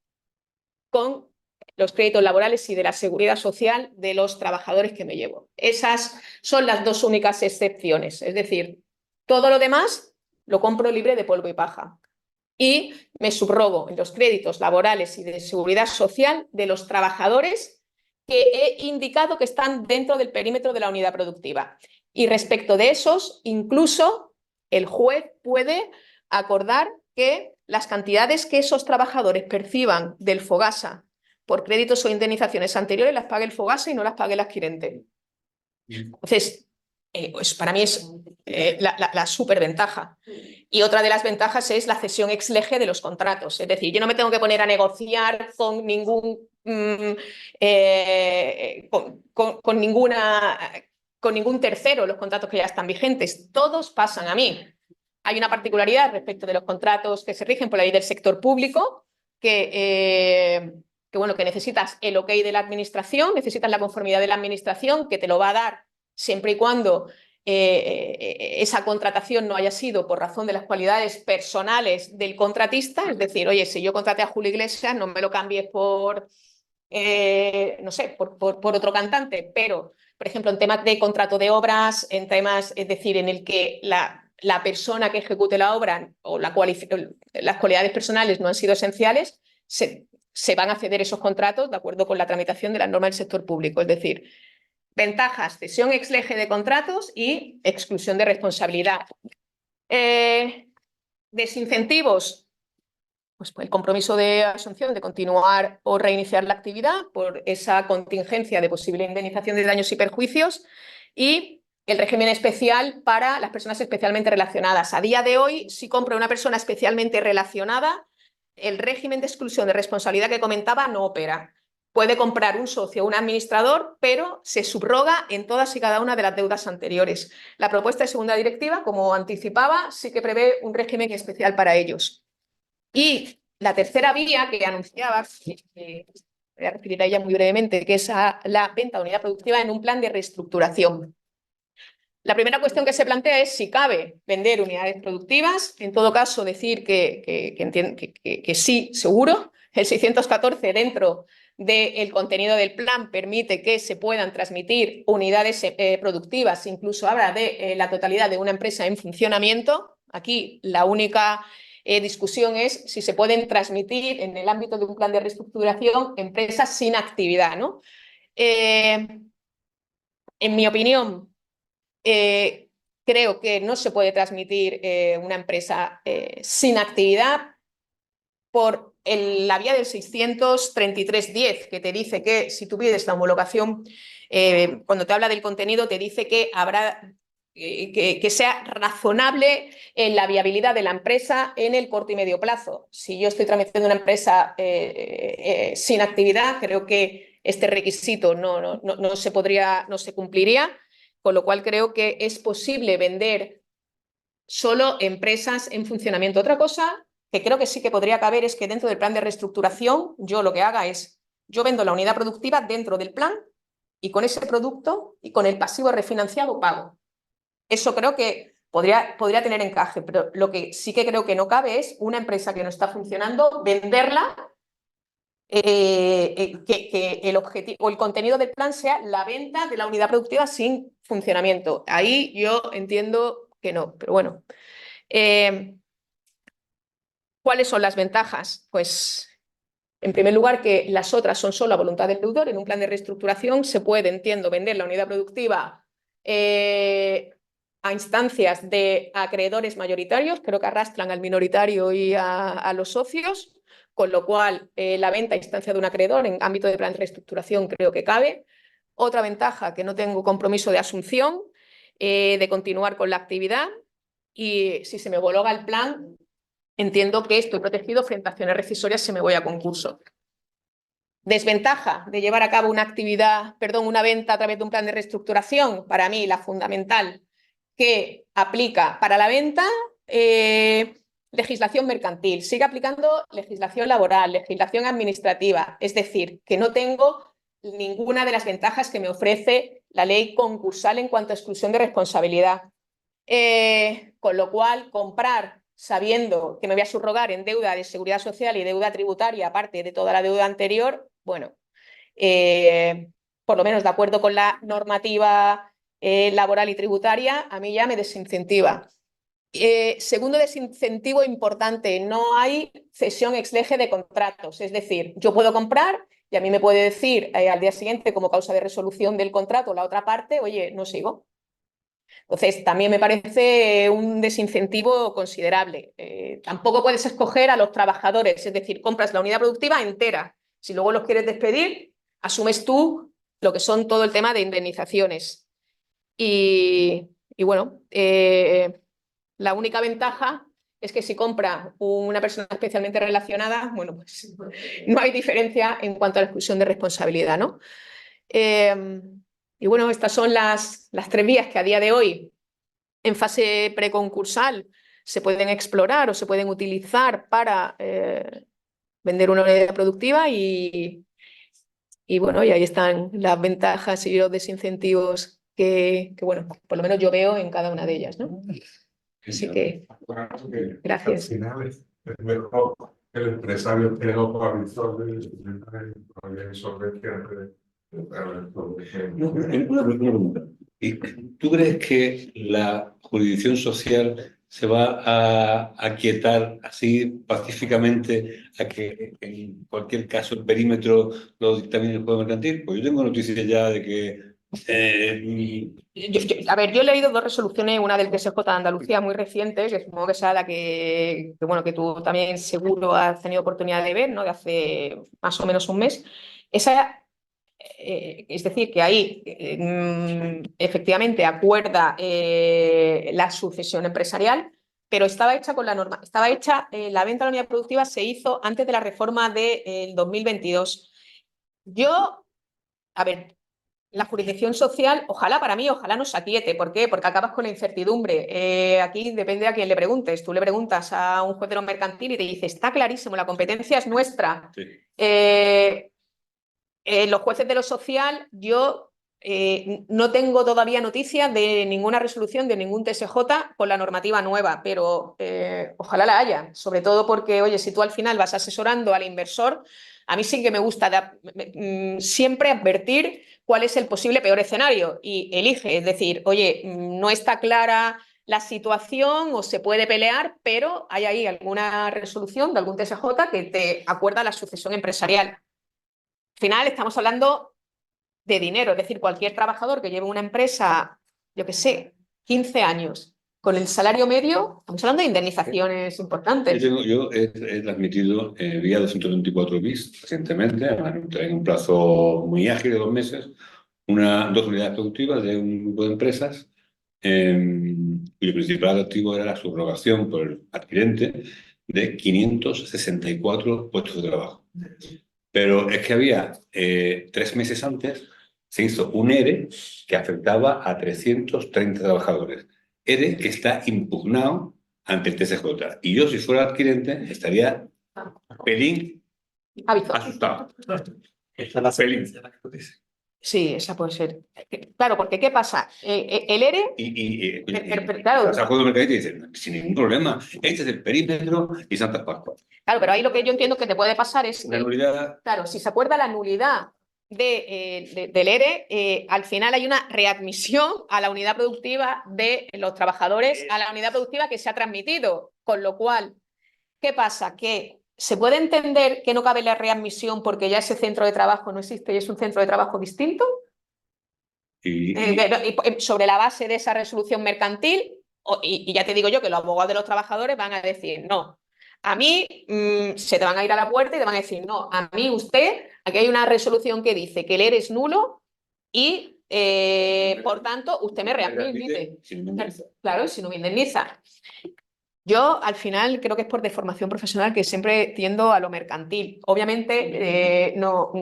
con los créditos laborales y de la seguridad social de los trabajadores que me llevo. Esas son las 2 únicas excepciones. Es decir, todo lo demás lo compro libre de polvo y paja. Y me subrogo en los créditos laborales y de seguridad social de los trabajadores que he indicado que están dentro del perímetro de la unidad productiva. Y respecto de esos, incluso el juez puede acordar que las cantidades que esos trabajadores perciban del Fogasa por créditos o indemnizaciones anteriores las pague el Fogasa y no las pague el adquirente. Entonces, pues para mí es la superventaja. Y otra de las ventajas es la cesión ex lege de los contratos. Es decir, yo no me tengo que poner a negociar con ningún con ningún tercero los contratos que ya están vigentes. Todos pasan a mí. Hay una particularidad respecto de los contratos que se rigen por la ley del sector público, que necesitas el ok de la administración, necesitas la conformidad de la administración, que te lo va a dar siempre y cuando esa contratación no haya sido por razón de las cualidades personales del contratista. Es decir, oye, si yo contraté a Julio Iglesias, no me lo cambies por, no sé, por otro cantante. Pero, por ejemplo, en temas de contrato de obras, en temas, es decir, en el que la persona que ejecute la obra o las cualidades personales no han sido esenciales, se van a ceder esos contratos de acuerdo con la tramitación de las normas del sector público. Es decir, ventajas: cesión ex lege de contratos y exclusión de responsabilidad. Desincentivos: pues el compromiso de asunción de continuar o reiniciar la actividad por esa contingencia de posible indemnización de daños y perjuicios, y el régimen especial para las personas especialmente relacionadas. A día de hoy, si compro una persona especialmente relacionada, el régimen de exclusión de responsabilidad que comentaba no opera. Puede comprar un socio o un administrador, pero se subroga en todas y cada una de las deudas anteriores. La propuesta de segunda directiva, como anticipaba, sí que prevé un régimen especial para ellos. Y la tercera vía que anunciaba, que voy a referir a ella muy brevemente, que es la venta de unidad productiva en un plan de reestructuración. La primera cuestión que se plantea es si cabe vender unidades productivas. En todo caso, decir que sí, seguro. El 614, dentro del contenido del plan, permite que se puedan transmitir unidades productivas, incluso habla de la totalidad de una empresa en funcionamiento. Aquí la única discusión es si se pueden transmitir en el ámbito de un plan de reestructuración empresas sin actividad, ¿no? En mi opinión, creo que no se puede transmitir una empresa sin actividad por la vía del 633.10, que te dice que si tú pides la homologación, cuando te habla del contenido, te dice que habrá que sea razonable en la viabilidad de la empresa en el corto y medio plazo. Si yo estoy tramitando una empresa sin actividad, creo que este requisito no se cumpliría, con lo cual creo que es posible vender solo empresas en funcionamiento. Otra cosa que creo que sí que podría caber es que dentro del plan de reestructuración yo lo que haga es, yo vendo la unidad productiva dentro del plan y con ese producto y con el pasivo refinanciado pago. Eso creo que podría tener encaje, pero lo que sí que creo que no cabe es una empresa que no está funcionando, venderla, que el objetivo o el contenido del plan sea la venta de la unidad productiva sin funcionamiento. Ahí yo entiendo que no, pero bueno. ¿Cuáles son las ventajas? Pues, en primer lugar, que las otras son solo a voluntad del deudor. En un plan de reestructuración se puede, entiendo, vender la unidad productiva a instancias de acreedores mayoritarios, creo que arrastran al minoritario y a los socios, con lo cual la venta a instancia de un acreedor en ámbito de plan de reestructuración creo que cabe. Otra ventaja, que no tengo compromiso de asunción, de continuar con la actividad, y si se me homologa el plan, entiendo que estoy protegido frente a acciones rescisorias si me voy a concurso. Desventaja de llevar a cabo una venta a través de un plan de reestructuración, para mí la fundamental, que aplica para la venta legislación mercantil, sigue aplicando legislación laboral, legislación administrativa, es decir, que no tengo ninguna de las ventajas que me ofrece la ley concursal en cuanto a exclusión de responsabilidad. Con lo cual, comprar sabiendo que me voy a subrogar en deuda de seguridad social y deuda tributaria, aparte de toda la deuda anterior, bueno, por lo menos de acuerdo con la normativa laboral y tributaria, a mí ya me desincentiva. Segundo desincentivo importante, no hay cesión ex lege de contratos, es decir, yo puedo comprar y a mí me puede decir al día siguiente como causa de resolución del contrato la otra parte, oye, no sigo. Entonces, también me parece un desincentivo considerable. Tampoco puedes escoger a los trabajadores, es decir, compras la unidad productiva entera. Si luego los quieres despedir, asumes tú lo que son todo el tema de indemnizaciones. Y bueno, la única ventaja es que si compra una persona especialmente relacionada, bueno, pues no hay diferencia en cuanto a la exclusión de responsabilidad, ¿no? Y bueno, estas son las tres vías que a día de hoy, en fase preconcursal, se pueden explorar o se pueden utilizar para vender una unidad productiva y bueno, y ahí están las ventajas y los desincentivos que, bueno, por lo menos yo veo en cada una de ellas, ¿no? Así que, gracias. Al final es mejor que el empresario que no Una pregunta. ¿Y tú crees que la jurisdicción social se va a aquietar así pacíficamente a que en cualquier caso el perímetro lo dictamine el juego mercantil? Pues yo tengo noticias ya de que a ver, yo he leído dos resoluciones, una del TSJ de Andalucía muy reciente, que supongo que sea la que tú también seguro has tenido oportunidad de ver, ¿no? De hace más o menos un mes. Esa, es decir, que ahí efectivamente acuerda la sucesión empresarial, pero estaba hecha con la norma, la venta de la unidad productiva se hizo antes de la reforma del 2022. Yo, a ver, la jurisdicción social, ojalá nos aquiete. ¿Por qué? Porque acabas con la incertidumbre. Aquí depende a quién le preguntes. Tú le preguntas a un juez de lo mercantil y te dice, está clarísimo, la competencia es nuestra. Sí. Los jueces de lo social, yo no tengo todavía noticia de ninguna resolución de ningún TSJ con la normativa nueva, pero ojalá la haya, sobre todo porque, oye, si tú al final vas asesorando al inversor, a mí sí que me gusta siempre advertir cuál es el posible peor escenario y elige, es decir, oye, no está clara la situación o se puede pelear, pero hay ahí alguna resolución de algún TSJ que te acuerda la sucesión empresarial. Al final estamos hablando de dinero, es decir, cualquier trabajador que lleve una empresa, yo qué sé, 15 años, con el salario medio, estamos hablando de indemnizaciones importantes. Yo he transmitido vía 224 bis recientemente, en un plazo muy ágil de 2 meses, dos unidades productivas de un grupo de empresas cuyo principal activo era la subrogación por el adquirente de 564 puestos de trabajo. Pero es que había 3 meses antes se hizo un ERE que afectaba a 330 trabajadores. ERE que está impugnado ante el TSJ. Y yo, si fuera adquirente, estaría pelín asustado. Esa es la Pelín. sentencia la que tú dices. Sí, esa puede ser. Claro, porque ¿qué pasa? El ERE... Claro, los acuerdos mercantiles dicen, sin ningún problema, este es el perímetro y Santa Pascua. Claro, pero ahí lo que yo entiendo que te puede pasar es Una que, nulidad. claro, si se acuerda la nulidad del ERE, al final hay una readmisión a la unidad productiva de los trabajadores, a la unidad productiva que se ha transmitido. Con lo cual, ¿qué pasa? Que se puede entender que no cabe la readmisión porque ya ese centro de trabajo no existe y es un centro de trabajo distinto. Sobre la base de esa resolución mercantil, y ya te digo yo que los abogados de los trabajadores van a decir, no, a mí se te van a ir a la puerta y te van a decir, no, a mí usted, aquí hay una resolución que dice que el ERE es nulo y por tanto usted me readmite. Claro, y si no me indemniza. Yo al final creo que es por deformación profesional que siempre tiendo a lo mercantil. Obviamente no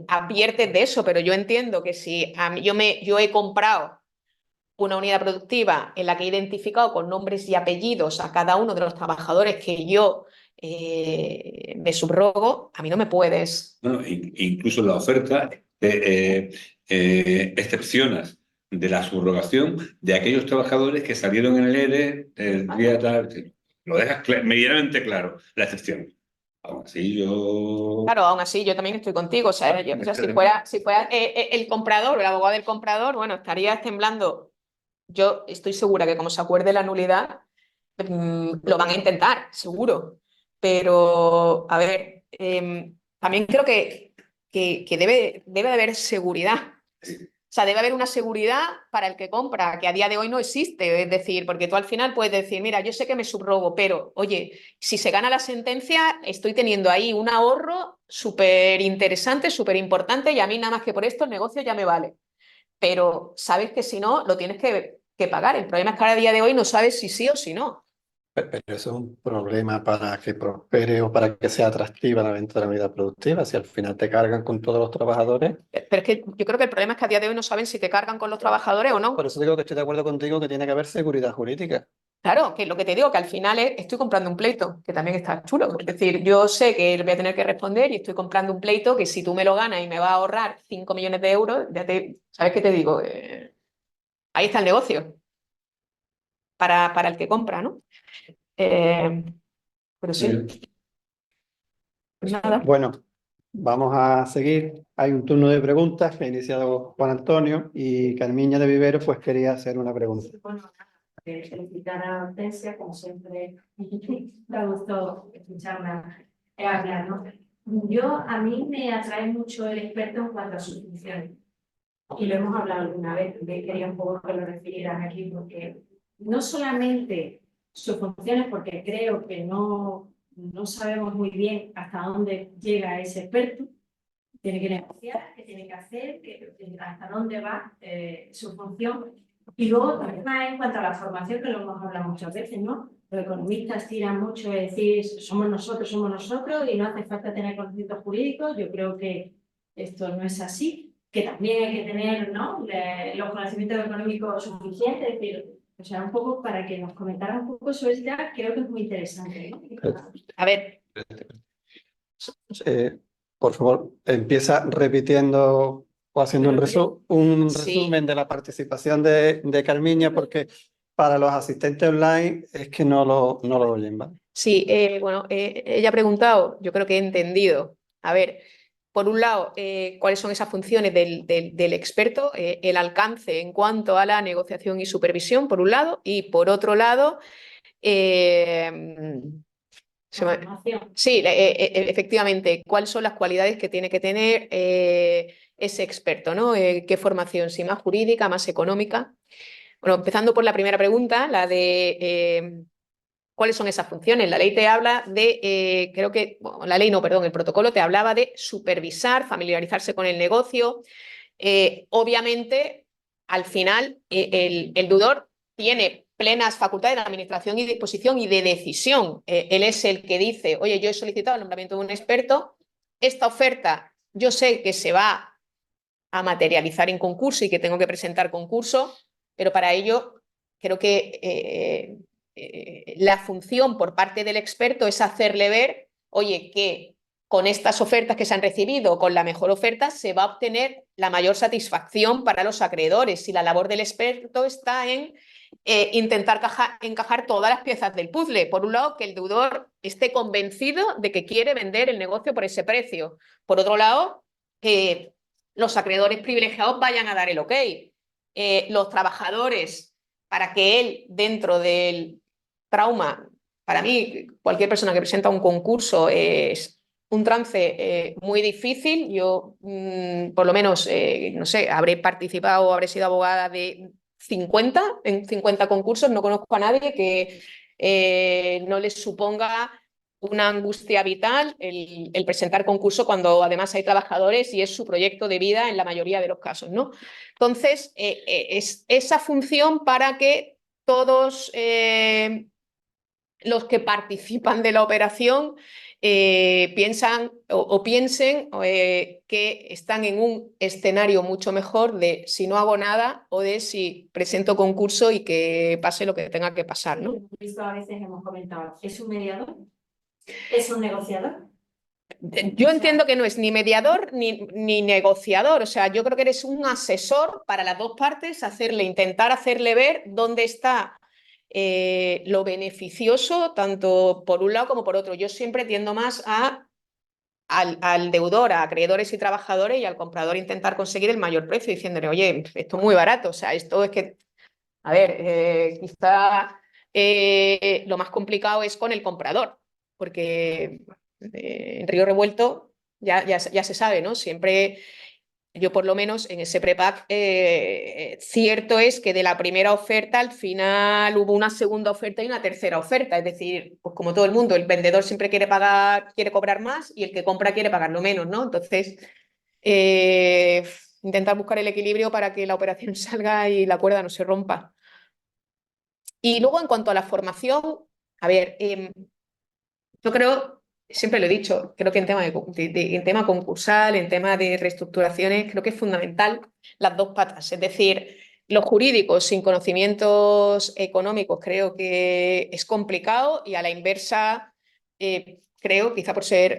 adviertes de eso, pero yo entiendo que si yo he comprado una unidad productiva en la que he identificado con nombres y apellidos a cada uno de los trabajadores que yo me subrogo, a mí no me puedes. Bueno, incluso en la oferta excepcionas de la subrogación de aquellos trabajadores que salieron en el ERE el día tal. Lo dejas medianamente claro, la excepción. Aún así, yo... Claro, aún así, yo también estoy contigo. O sea, si fuera el comprador o el abogado del comprador, bueno, estaría temblando. Yo estoy segura que como se acuerde la nulidad, lo van a intentar, seguro. Pero, a ver, también creo que debe de haber seguridad. O sea, debe haber una seguridad para el que compra, que a día de hoy no existe. Es decir, porque tú al final puedes decir, mira, yo sé que me subrogo, pero, oye, si se gana la sentencia, estoy teniendo ahí un ahorro súper interesante, súper importante, y a mí nada más que por esto el negocio ya me vale. Pero sabes que si no, lo tienes que pagar. El problema es que ahora a día de hoy no sabes si sí o si no. Pero eso es un problema para que prospere o para que sea atractiva la venta de la unidad productiva. Si al final te cargan con todos los trabajadores. Pero es que yo creo que el problema es que a día de hoy no saben si te cargan con los trabajadores o no. Por eso digo que estoy de acuerdo contigo que tiene que haber seguridad jurídica. Claro, que lo que te digo, que al final estoy comprando un pleito, que también está chulo. Es decir, yo sé que voy a tener que responder y estoy comprando un pleito que si tú me lo ganas y me va a ahorrar 5 millones de euros, ¿sabes qué te digo? Ahí está el negocio para el que compra, ¿no? Pero sí. Pues nada. Bueno, vamos a seguir. Hay un turno de preguntas que ha iniciado Juan Antonio y Carmiña de Vivero pues quería hacer una pregunta. Bueno, felicitar a Hortensia, como siempre, da gusto escucharla hablar, ¿no? A mí me atrae mucho el experto en cuanto a sus funciones. Y lo hemos hablado alguna vez, quería un poco que lo refirieran aquí, porque no solamente sus funciones, porque creo que no sabemos muy bien hasta dónde llega ese experto, tiene que negociar, qué tiene que hacer, hasta dónde va su función. Y luego también en cuanto a la formación, que lo hemos hablado muchas veces, ¿no? Los economistas tiran mucho de decir somos nosotros y no hace falta tener conocimientos jurídicos. Yo creo que esto no es así, que también hay que tener, ¿no?, los conocimientos económicos suficientes. Es decir, o sea, un poco para que nos comentara un poco sobre esto, creo que es muy interesante, ¿no? A ver. Por favor, empieza repitiendo o haciendo un resumen de la participación de Carmiña, porque para los asistentes online es que no lo oyen, ¿vale? Sí, bueno, ella ha preguntado, yo creo que he entendido. A ver, por un lado, cuáles son esas funciones del experto, el alcance en cuanto a la negociación y supervisión, por un lado, y por otro lado, sí, efectivamente, cuáles son las cualidades que tiene que tener ese experto, ¿no? ¿Qué formación? Si más jurídica, más económica. Bueno, empezando por la primera pregunta, la de cuáles son esas funciones. La ley te habla de, creo que, bueno, la ley no, perdón, el protocolo te hablaba de supervisar, familiarizarse con el negocio. Obviamente, al final, el deudor tiene plenas facultades de administración y disposición y de decisión. Él es el que dice, oye, yo he solicitado el nombramiento de un experto, esta oferta yo sé que se va a materializar en concurso y que tengo que presentar concurso, pero para ello creo que la función por parte del experto es hacerle ver, oye, que con estas ofertas que se han recibido, con la mejor oferta, se va a obtener la mayor satisfacción para los acreedores. Y la labor del experto está en intentar encajar todas las piezas del puzzle. Por un lado, que el deudor esté convencido de que quiere vender el negocio por ese precio. Por otro lado, que los acreedores privilegiados vayan a dar el ok. Los trabajadores, para que él, dentro del trauma, para mí, cualquier persona que presenta un concurso es un trance muy difícil. Yo, por lo menos, no sé, habré participado, habré sido abogada de 50 en 50 concursos, no conozco a nadie que no les suponga una angustia vital el presentar concurso cuando además hay trabajadores y es su proyecto de vida en la mayoría de los casos, ¿no? Entonces, es esa función para que todos los que participan de la operación piensen que están en un escenario mucho mejor de si no hago nada o de si presento concurso y que pase lo que tenga que pasar, ¿no? Visto a veces hemos comentado, ¿es un mediador? ¿Es un negociador? Yo entiendo que no es ni mediador ni negociador, o sea, yo creo que eres un asesor para las dos partes, intentar hacerle ver dónde está lo beneficioso, tanto por un lado como por otro. Yo siempre tiendo más al deudor, a acreedores y trabajadores, y al comprador intentar conseguir el mayor precio, diciéndole, oye, esto es muy barato, o sea, esto es que, a ver, quizá lo más complicado es con el comprador, porque en Río Revuelto ya se sabe, ¿no? Siempre, yo por lo menos en ese prepack, cierto es que de la primera oferta al final hubo una segunda oferta y una tercera oferta, es decir, pues como todo el mundo, el vendedor siempre quiere cobrar más y el que compra quiere pagarlo menos, ¿no? Entonces, intentar buscar el equilibrio para que la operación salga y la cuerda no se rompa. Y luego, en cuanto a la formación, a ver, yo creo, siempre lo he dicho, creo que en tema concursal, en tema de reestructuraciones, creo que es fundamental las dos patas. Es decir, los jurídicos sin conocimientos económicos creo que es complicado y a la inversa, creo, quizá por ser,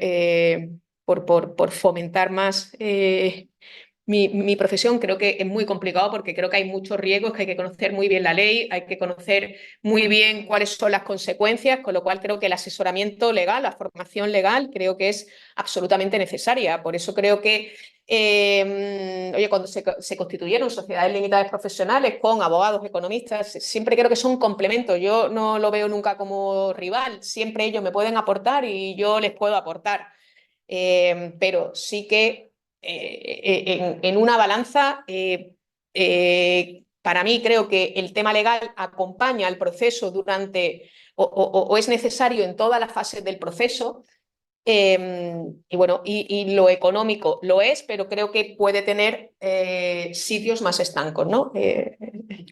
por fomentar más mi profesión, creo que es muy complicado porque creo que hay muchos riesgos, que hay que conocer muy bien la ley, hay que conocer muy bien cuáles son las consecuencias, con lo cual creo que el asesoramiento legal, la formación legal, creo que es absolutamente necesaria. Por eso creo que, oye, cuando se constituyeron sociedades limitadas profesionales con abogados, economistas, siempre creo que son complementos. Yo no lo veo nunca como rival, siempre ellos me pueden aportar y yo les puedo aportar. Pero sí que en una balanza, para mí creo que el tema legal acompaña al proceso durante o es necesario en todas las fases del proceso. Y bueno, y lo económico lo es, pero creo que puede tener sitios más estancos, ¿no?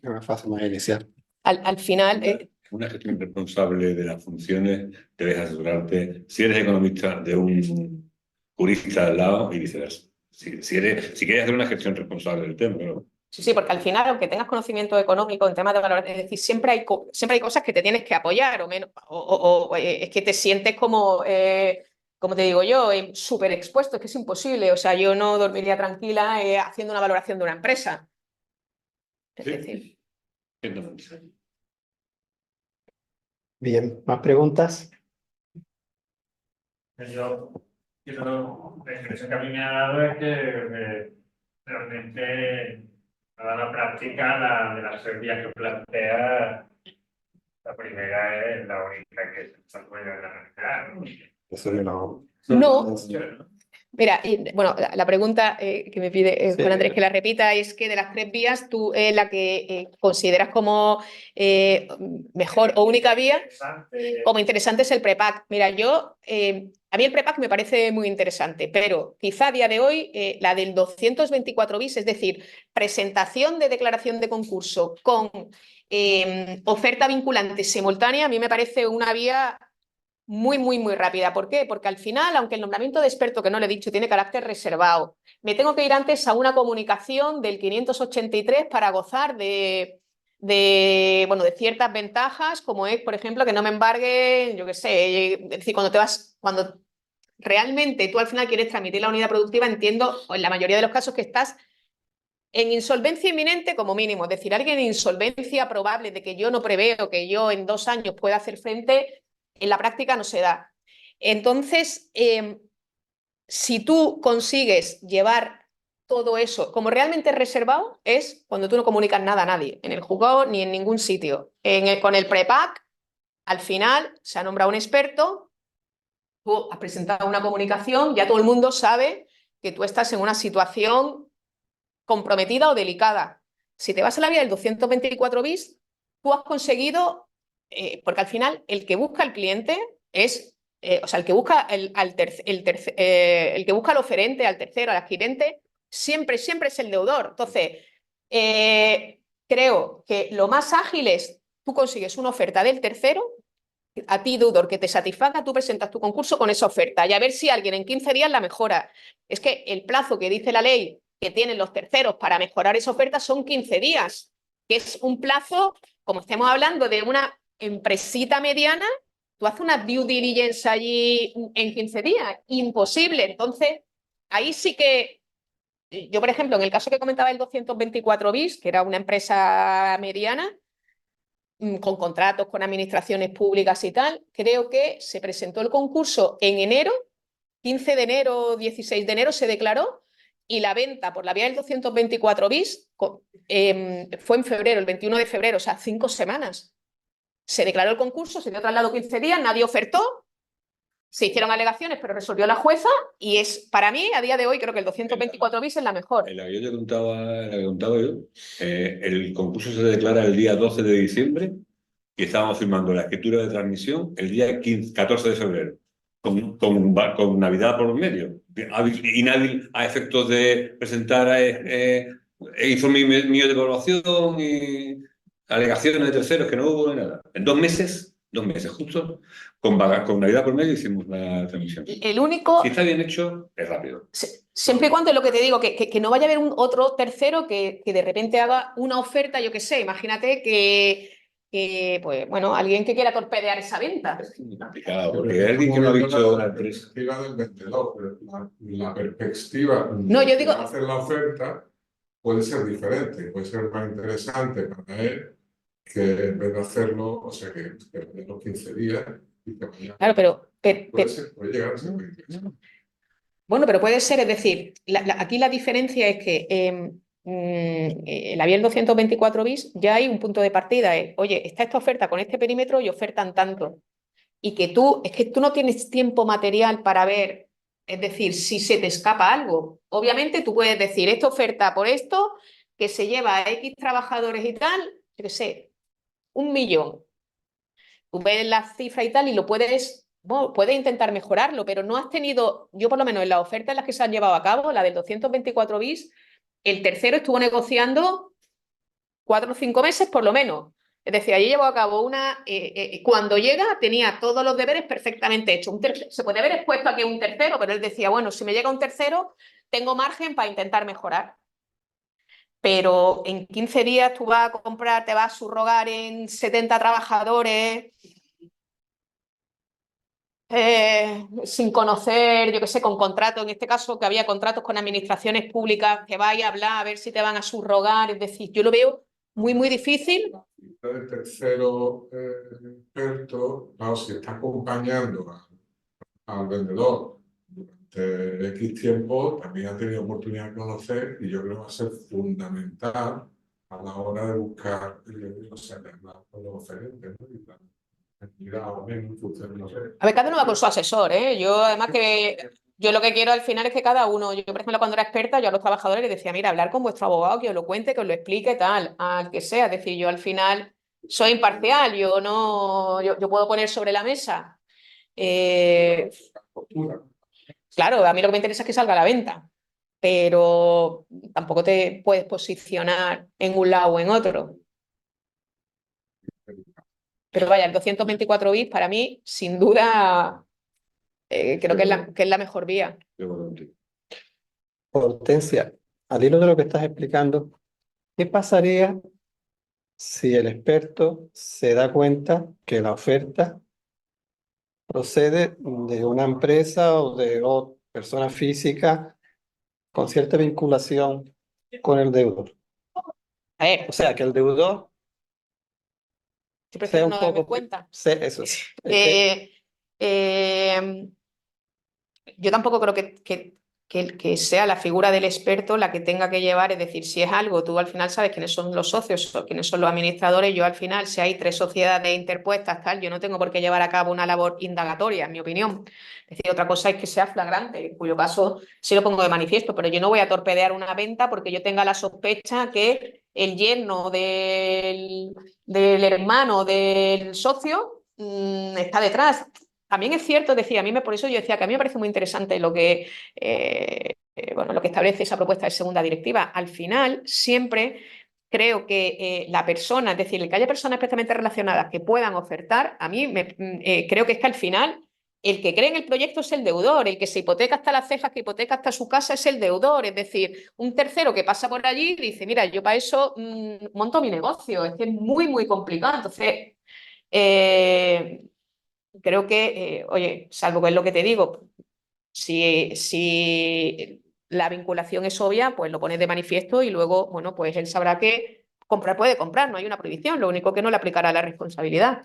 Una fase más inicial. Al final, Una gestión responsable de las funciones, debes asegurarte, si eres economista, de un jurista al lado y viceversa. Si quieres hacer una gestión responsable del tema, ¿no? sí, porque al final, aunque tengas conocimiento económico en temas de valor, es decir, siempre hay cosas que te tienes que apoyar o menos, es que te sientes como te digo yo, súper expuesto, es que es imposible. O sea, yo no dormiría tranquila haciendo una valoración de una empresa. Es decir. Bien, ¿más preguntas? Yo Yo, la impresión que a mí me ha dado es que realmente toda la práctica de las 3 vías que plantea, la primera es la única que se desarrolla en la realidad, ¿no? Eso yo no. No. Mira, bueno, la pregunta que me pide Sí. Juan Andrés que la repita es que de las 3 vías, tú la que consideras como mejor o única vía, como interesante es el prepack. Mira, a mí el prepack me parece muy interesante, pero quizá a día de hoy la del 224 bis, es decir, presentación de declaración de concurso con oferta vinculante simultánea, a mí me parece una vía muy, muy, muy rápida. ¿Por qué? Porque al final, aunque el nombramiento de experto, que no le he dicho, tiene carácter reservado, me tengo que ir antes a una comunicación del 583 para gozar de ciertas ventajas, como es, por ejemplo, que no me embargue, yo qué sé, es decir, cuando realmente tú al final quieres transmitir la unidad productiva, entiendo, o en la mayoría de los casos, que estás en insolvencia inminente como mínimo, es decir, alguien en insolvencia probable de que yo no preveo que yo en 2 años pueda hacer frente, en la práctica no se da. Entonces, si tú consigues llevar todo eso como realmente reservado, es cuando tú no comunicas nada a nadie, en el juzgado ni en ningún sitio. Con el prepack, al final se ha nombrado un experto, tú has presentado una comunicación, ya todo el mundo sabe que tú estás en una situación comprometida o delicada. Si te vas a la vía del 224 bis, tú has conseguido, porque al final el que busca al cliente es, o sea, el que busca el que busca al oferente, al tercero, al adquirente, siempre es el deudor. Entonces, creo que lo más ágil es, tú consigues una oferta del tercero, a ti, deudor, que te satisfaga, tú presentas tu concurso con esa oferta y a ver si alguien en 15 días la mejora. Es que el plazo que dice la ley que tienen los terceros para mejorar esa oferta son 15 días, que es un plazo, como estemos hablando de una empresita mediana, tú haces una due diligence allí en 15 días, imposible. Entonces, ahí sí que, yo por ejemplo, en el caso que comentaba el 224 bis, que era una empresa mediana, con contratos con administraciones públicas y tal, creo que se presentó el concurso en enero, 15 de enero, 16 de enero se declaró, y la venta por la vía del 224 bis fue en febrero, el 21 de febrero, o sea, 5 semanas. Se declaró el concurso, se dio traslado 15 días, nadie ofertó, se hicieron alegaciones, pero resolvió la jueza y es, para mí, a día de hoy, creo que el 224 bis es la mejor. En la que yo te contaba yo, el concurso se declara el día 12 de diciembre y estábamos firmando la escritura de transmisión el día 14 de febrero, con Navidad por medio. Inhábil a efectos de presentar informe mío de evaluación y alegaciones de terceros que no hubo ni nada. En 2 meses justo, con Navidad por medio hicimos la transmisión. El único... Si está bien hecho, es rápido. Siempre y cuando es lo que te digo, que no vaya a haber otro tercero que de repente haga una oferta, yo qué sé, imagínate pues bueno, alguien que quiera torpedear esa venta. Es muy complicado, porque hay alguien que no ha visto la empresa. La perspectiva del vendedor, pero la perspectiva No, yo digo... de hacer la oferta puede ser diferente, puede ser más interesante para él que en vez de hacerlo, o sea, que en los 15 días y que mañana. Claro, pero puede llegar a ser muy interesante. bueno, pero puede ser, es decir, aquí la diferencia es que en la vía del 224 bis ya hay un punto de partida, oye, está esta oferta con este perímetro y ofertan tanto. Y que es que tú no tienes tiempo material para ver, es decir, si se te escapa algo. Obviamente tú puedes decir, esta oferta por esto, que se lleva a X trabajadores y tal, yo qué sé, 1 millón. Tú ves la cifra y tal y lo puedes intentar mejorarlo, pero no has tenido, yo por lo menos en las ofertas en las que se han llevado a cabo, la del 224 bis, el tercero estuvo negociando 4 o 5 meses por lo menos. Es decir, allí llevó a cabo cuando llega tenía todos los deberes perfectamente hechos. Se puede haber expuesto a que un tercero, pero él decía, bueno, si me llega un tercero, tengo margen para intentar mejorar. Pero en 15 días tú vas a comprar, te vas a subrogar en 70 trabajadores sin conocer, yo qué sé, con contratos, en este caso que había contratos con administraciones públicas, que vaya a hablar a ver si te van a subrogar. Es decir, yo lo veo muy, muy difícil. El tercero experto, claro, si está acompañando al vendedor durante durante X tiempo también han tenido oportunidad de conocer y yo creo que va a ser fundamental a la hora de buscar, o sea, los oferentes, ¿no? Y la actividad o menos, en función, no sé. A ver, cada uno va con su asesor, ¿eh? Yo además que yo lo que quiero al final es que cada uno, yo por ejemplo cuando era experta, yo a los trabajadores les decía, mira, hablar con vuestro abogado, que os lo cuente, que os lo explique, tal, al que sea. Es decir, yo al final soy imparcial, yo no, yo puedo poner sobre la mesa. Claro, a mí lo que me interesa es que salga a la venta, pero tampoco te puedes posicionar en un lado o en otro. Pero vaya, el 224 bis para mí, sin duda, creo que es la mejor vía. Hortensia, al hilo de lo que estás explicando, ¿qué pasaría si el experto se da cuenta que la oferta procede de una empresa o persona física con cierta vinculación con el deudor? A ver, O sea, que el deudor yo sea prefiero un no darme poco... cuenta. Eso. Es que Eh, yo tampoco creo que sea la figura del experto la que tenga que llevar, es decir, si es algo, tú al final sabes quiénes son los socios o quiénes son los administradores, yo al final, si hay 3 sociedades interpuestas, tal, yo no tengo por qué llevar a cabo una labor indagatoria, en mi opinión. Es decir, otra cosa es que sea flagrante, en cuyo caso sí lo pongo de manifiesto, pero yo no voy a torpedear una venta porque yo tenga la sospecha que el yerno del hermano del socio está detrás. También es cierto, decía, por eso yo decía que a mí me parece muy interesante lo que, bueno, lo que establece esa propuesta de segunda directiva. Al final, siempre creo que la persona, es decir, el que haya personas especialmente relacionadas que puedan ofertar, a mí creo que es que al final el que cree en el proyecto es el deudor, el que se hipoteca hasta las cejas, que hipoteca hasta su casa es el deudor, es decir, un tercero que pasa por allí y dice, mira, yo para eso monto mi negocio, es que es muy, muy complicado. Entonces, creo que, oye, salvo que es lo que te digo, si la vinculación es obvia, pues lo pones de manifiesto y luego, bueno, pues él sabrá que comprar puede comprar, no hay una prohibición, lo único que no le aplicará la responsabilidad.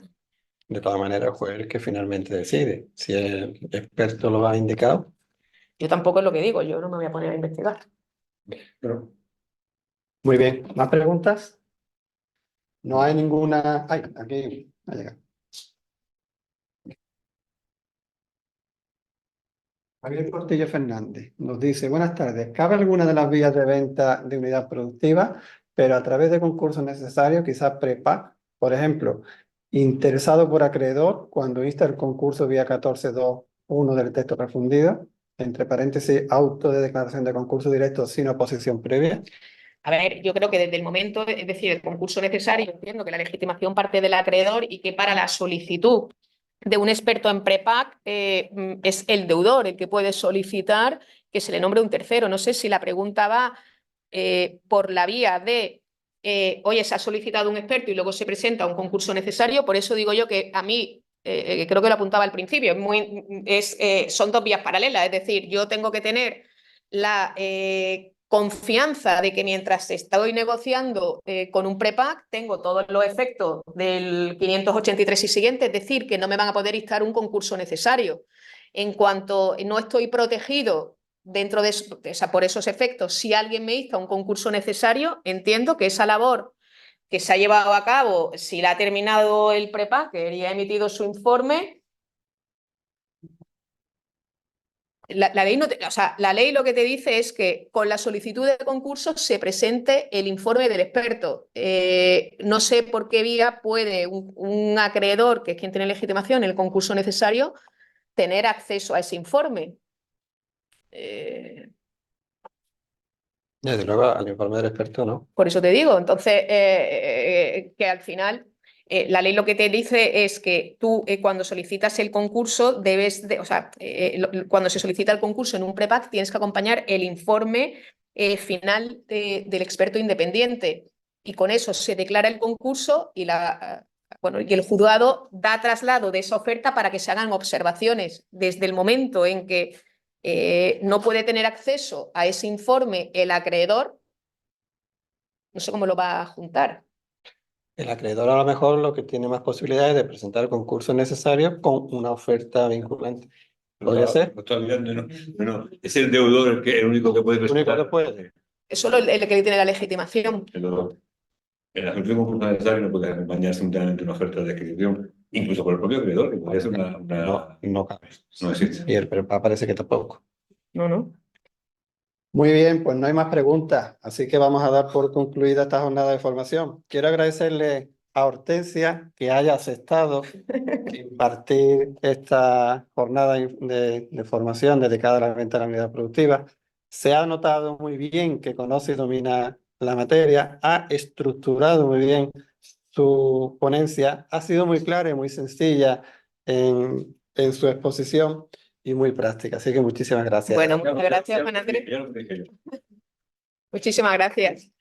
de todas maneras, fue el que finalmente decide. Si el experto lo ha indicado. Yo tampoco es lo que digo, yo no me voy a poner a investigar. Pero... Muy bien. ¿Más preguntas? No hay ninguna... Ay, aquí ha llegado. Javier Portillo Fernández nos dice, buenas tardes, ¿cabe alguna de las vías de venta de unidad productiva, pero a través de concursos necesarios, quizás prepack, por ejemplo, interesado por acreedor, cuando insta el concurso vía 14.2.1 del texto refundido, entre paréntesis, auto de declaración de concurso directo sin oposición previa? A ver, yo creo que desde el momento, es decir, el concurso necesario, entiendo que la legitimación parte del acreedor y que para la solicitud de un experto en prepack es el deudor el que puede solicitar que se le nombre un tercero. No sé si la pregunta va por la vía de, oye, se ha solicitado un experto y luego se presenta un concurso necesario. Por eso digo yo que a mí, creo que lo apuntaba al principio, son dos vías paralelas. Es decir, yo tengo que tener la confianza de que mientras estoy negociando con un prepack tengo todos los efectos del 583 y siguiente, es decir, que no me van a poder instar un concurso necesario. En cuanto no estoy protegido dentro de eso, o sea, por esos efectos, si alguien me insta un concurso necesario, entiendo que esa labor que se ha llevado a cabo, si la ha terminado el prepack y ha emitido su informe, la ley, o sea, la ley lo que te dice es que con la solicitud de concurso se presente el informe del experto. No sé por qué vía puede un acreedor, que es quien tiene legitimación en el concurso necesario, tener acceso a ese informe. Desde luego, al informe del experto, ¿no? Por eso te digo, entonces, que al final la ley lo que te dice es que tú cuando solicitas el concurso debes de, o sea, cuando se solicita el concurso en un prepack tienes que acompañar el informe final del experto independiente y con eso se declara el concurso y bueno, y el juzgado da traslado de esa oferta para que se hagan observaciones. Desde el momento en que no puede tener acceso a ese informe el acreedor, no sé cómo lo va a juntar. El acreedor a lo mejor lo que tiene más posibilidades de presentar el concurso necesario con una oferta vinculante. ¿Podría ser? Lo está olvidando, no. No, es el deudor el único que puede El único que presentar. puede. Es solo el que tiene la legitimación. El deudor. En la solicitud concurso necesario no puede acompañar simultáneamente una oferta de adquisición, incluso por el propio acreedor, que podría ser No cabe. no existe. Y el PREPA parece que tampoco. No, no. Muy bien, pues no hay más preguntas, así que vamos a dar por concluida esta jornada de formación. Quiero agradecerle a Hortensia que haya aceptado impartir esta jornada de formación dedicada a la venta de la unidad productiva. Se ha notado muy bien que conoce y domina la materia, ha estructurado muy bien su ponencia, ha sido muy clara y muy sencilla en su exposición y muy práctica. Así que muchísimas gracias. Bueno, muchas gracias, Juan Andrés. Ya lo dije yo. Muchísimas gracias.